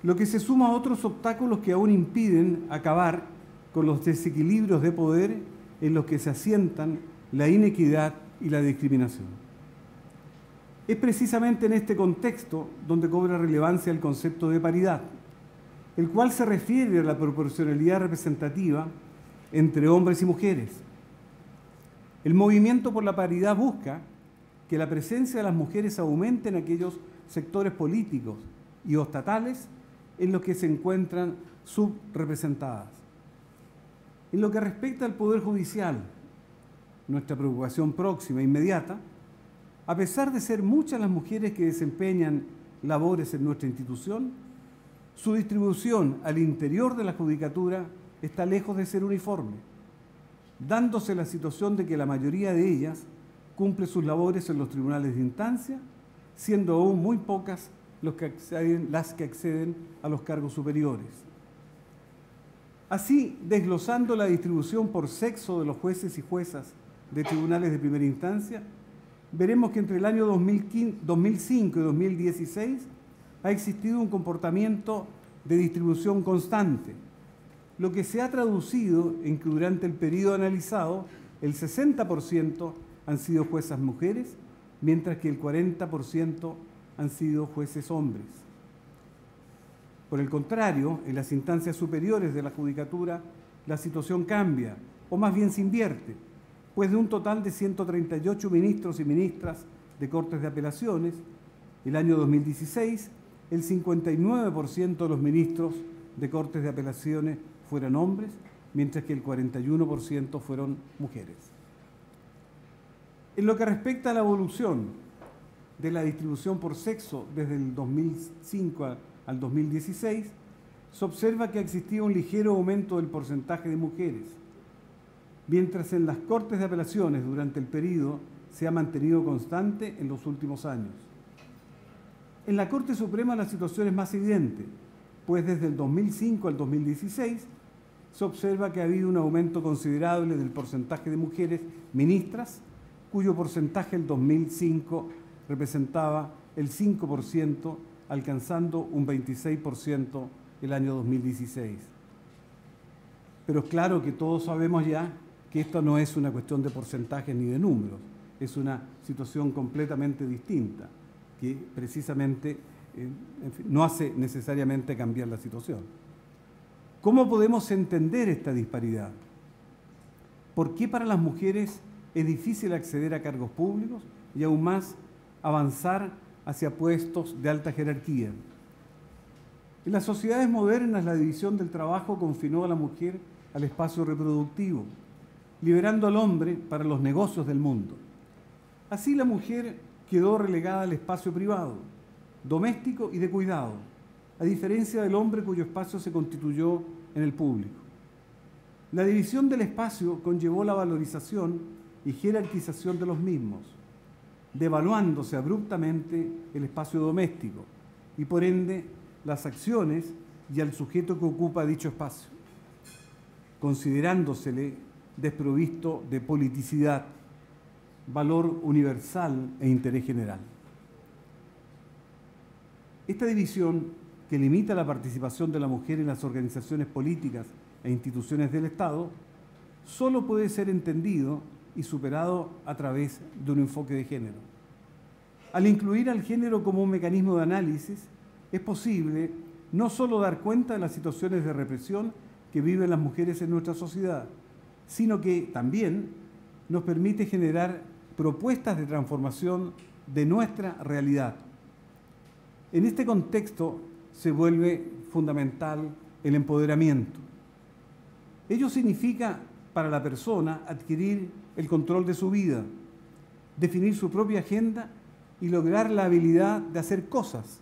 Lo que se suma a otros obstáculos que aún impiden acabar con los desequilibrios de poder en los que se asientan la inequidad y la discriminación. Es precisamente en este contexto donde cobra relevancia el concepto de paridad, el cual se refiere a la proporcionalidad representativa entre hombres y mujeres. El movimiento por la paridad busca que la presencia de las mujeres aumente en aquellos sectores políticos y o estatales en los que se encuentran subrepresentadas. En lo que respecta al Poder Judicial, nuestra preocupación próxima e inmediata, a pesar de ser muchas las mujeres que desempeñan labores en nuestra institución, su distribución al interior de la judicatura está lejos de ser uniforme, dándose la situación de que la mayoría de ellas cumple sus labores en los tribunales de instancia, siendo aún muy pocas las que acceden a los cargos superiores. Así, desglosando la distribución por sexo de los jueces y juezas de tribunales de primera instancia, veremos que entre el año 2005 y 2016 ha existido un comportamiento de distribución constante, lo que se ha traducido en que durante el periodo analizado el 60% han sido juezas mujeres, mientras que el 40% han sido jueces hombres. Por el contrario, en las instancias superiores de la judicatura, la situación cambia, o más bien se invierte, pues de un total de 138 ministros y ministras de Cortes de Apelaciones, el año 2016, el 59% de los ministros de Cortes de Apelaciones fueron hombres, mientras que el 41% fueron mujeres. En lo que respecta a la evolución de la distribución por sexo desde el 2005 al 2016, se observa que ha existido un ligero aumento del porcentaje de mujeres, mientras en las Cortes de Apelaciones durante el periodo se ha mantenido constante en los últimos años. En la Corte Suprema la situación es más evidente, pues desde el 2005 al 2016 se observa que ha habido un aumento considerable del porcentaje de mujeres ministras, cuyo porcentaje en 2005 representaba el 5%, alcanzando un 26% el año 2016. Pero claro que todos sabemos ya que esto no es una cuestión de porcentajes ni de números, es una situación completamente distinta, que precisamente en fin, no hace necesariamente cambiar la situación. ¿Cómo podemos entender esta disparidad? ¿Por qué para las mujeres es difícil acceder a cargos públicos y aún más avanzar hacia puestos de alta jerarquía? En las sociedades modernas la división del trabajo confinó a la mujer al espacio reproductivo, liberando al hombre para los negocios del mundo. Así la mujer quedó relegada al espacio privado, doméstico y de cuidado, a diferencia del hombre cuyo espacio se constituyó en el público. La división del espacio conllevó la valorización y jerarquización de los mismos, devaluándose abruptamente el espacio doméstico y por ende las acciones y al sujeto que ocupa dicho espacio, considerándosele desprovisto de politicidad, valor universal e interés general. Esta división, que limita la participación de la mujer en las organizaciones políticas e instituciones del Estado, solo puede ser entendido y superado a través de un enfoque de género. Al incluir al género como un mecanismo de análisis, es posible no solo dar cuenta de las situaciones de represión que viven las mujeres en nuestra sociedad, sino que también nos permite generar propuestas de transformación de nuestra realidad. En este contexto se vuelve fundamental el empoderamiento. Ello significa para la persona adquirir el control de su vida, definir su propia agenda y lograr la habilidad de hacer cosas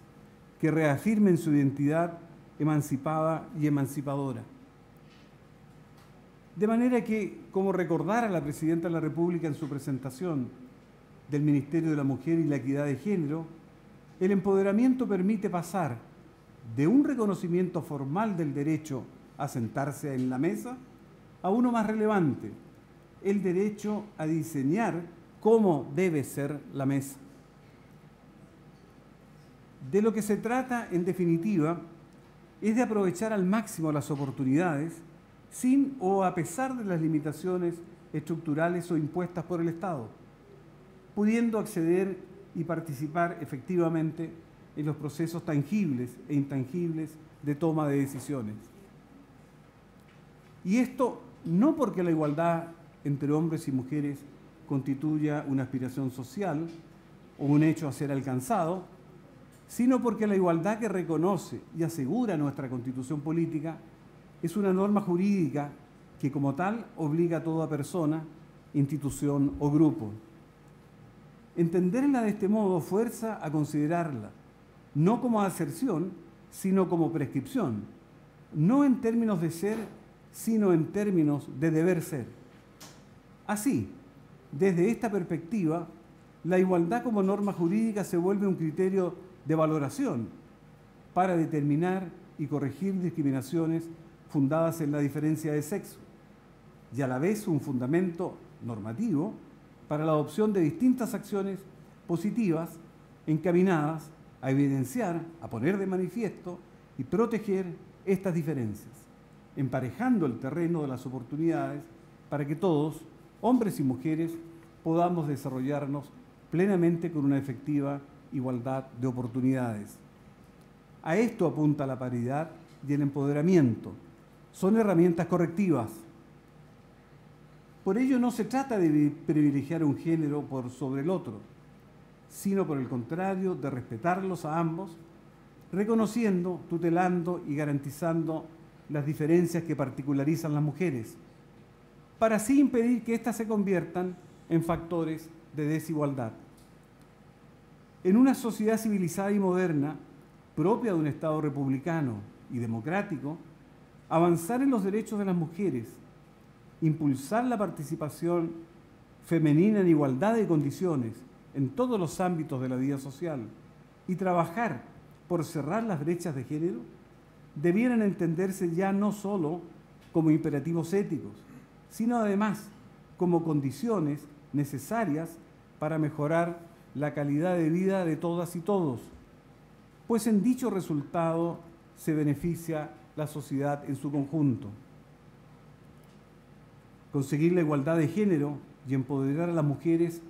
que reafirmen su identidad emancipada y emancipadora. De manera que, como recordara la Presidenta de la República en su presentación del Ministerio de la Mujer y la Equidad de Género, el empoderamiento permite pasar de un reconocimiento formal del derecho a sentarse en la mesa a uno más relevante, el derecho a diseñar cómo debe ser la mesa. De lo que se trata, en definitiva, es de aprovechar al máximo las oportunidades sin o a pesar de las limitaciones estructurales o impuestas por el Estado, pudiendo acceder y participar efectivamente en los procesos tangibles e intangibles de toma de decisiones. Y esto no porque la igualdad entre hombres y mujeres constituya una aspiración social o un hecho a ser alcanzado, sino porque la igualdad que reconoce y asegura nuestra Constitución política es una norma jurídica que como tal obliga a toda persona, institución o grupo. Entenderla de este modo fuerza a considerarla no como aserción, sino como prescripción, no en términos de ser, sino en términos de deber ser. Así, desde esta perspectiva, la igualdad como norma jurídica se vuelve un criterio de valoración para determinar y corregir discriminaciones fundadas en la diferencia de sexo y a la vez un fundamento normativo para la adopción de distintas acciones positivas encaminadas a evidenciar, a poner de manifiesto y proteger estas diferencias, emparejando el terreno de las oportunidades para que todos, hombres y mujeres, podamos desarrollarnos plenamente con una efectiva igualdad de oportunidades. A esto apunta la paridad y el empoderamiento. Son herramientas correctivas. Por ello no se trata de privilegiar un género por sobre el otro, sino por el contrario, de respetarlos a ambos, reconociendo, tutelando y garantizando las diferencias que particularizan las mujeres, para así impedir que éstas se conviertan en factores de desigualdad. En una sociedad civilizada y moderna, propia de un Estado republicano y democrático, avanzar en los derechos de las mujeres, impulsar la participación femenina en igualdad de condiciones en todos los ámbitos de la vida social y trabajar por cerrar las brechas de género, debieran entenderse ya no solo como imperativos éticos, sino además como condiciones necesarias para mejorar la calidad de vida de todas y todos, pues en dicho resultado se beneficia la sociedad en su conjunto. Conseguir la igualdad de género y empoderar a las mujeres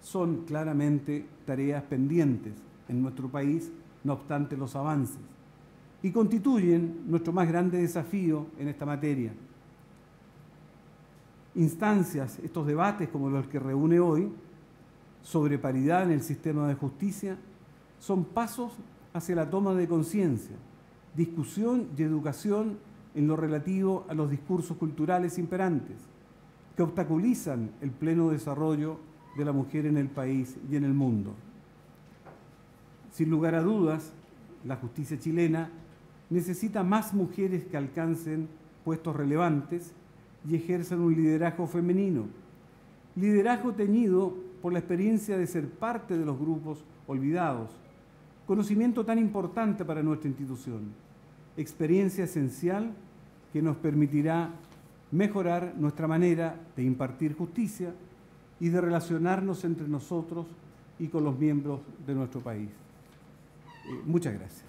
son claramente tareas pendientes en nuestro país, no obstante los avances, y constituyen nuestro más grande desafío en esta materia. Instancias, estos debates como los que reúne hoy, sobre paridad en el sistema de justicia, son pasos hacia la toma de conciencia, discusión y educación en lo relativo a los discursos culturales imperantes, que obstaculizan el pleno desarrollo de la mujer en el país y en el mundo. Sin lugar a dudas, la justicia chilena necesita más mujeres que alcancen puestos relevantes y ejerzan un liderazgo femenino, liderazgo teñido por la experiencia de ser parte de los grupos olvidados, conocimiento tan importante para nuestra institución, experiencia esencial que nos permitirá mejorar nuestra manera de impartir justicia y de relacionarnos entre nosotros y con los miembros de nuestro país. Muchas gracias.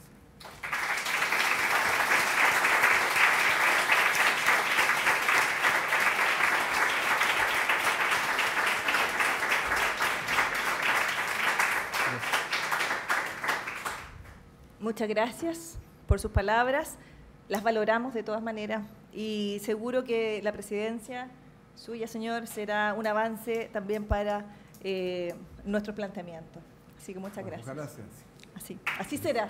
Muchas gracias por sus palabras. Las valoramos de todas maneras y seguro que la presidencia suya, señor, será un avance también para nuestro planteamiento. Así que muchas gracias. Ojalá sea así. Así será.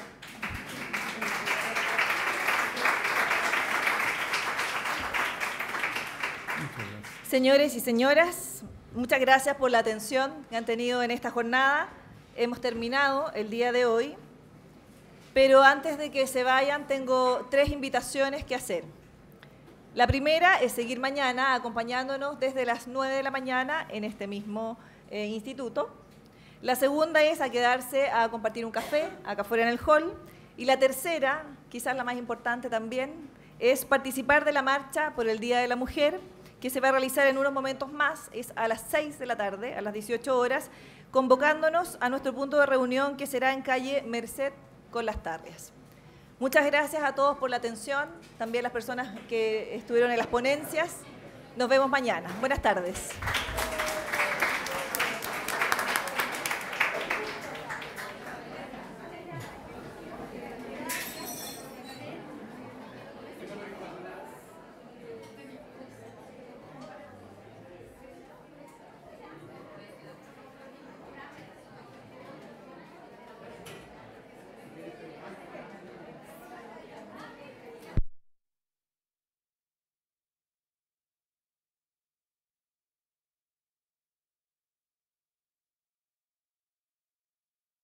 Señores y señoras, muchas gracias por la atención que han tenido en esta jornada. Hemos terminado el día de hoy, pero antes de que se vayan tengo 3 invitaciones que hacer. La primera es seguir mañana acompañándonos desde las 9 de la mañana en este mismo instituto. La segunda es a quedarse a compartir un café acá afuera en el hall. Y la tercera, quizás la más importante también, es participar de la marcha por el Día de la Mujer, que se va a realizar en unos momentos más, es a las 6 de la tarde, a las 18 horas, convocándonos a nuestro punto de reunión que será en calle Merced con Las Tarrias. Muchas gracias a todos por la atención, también las personas que estuvieron en las ponencias. Nos vemos mañana. Buenas tardes.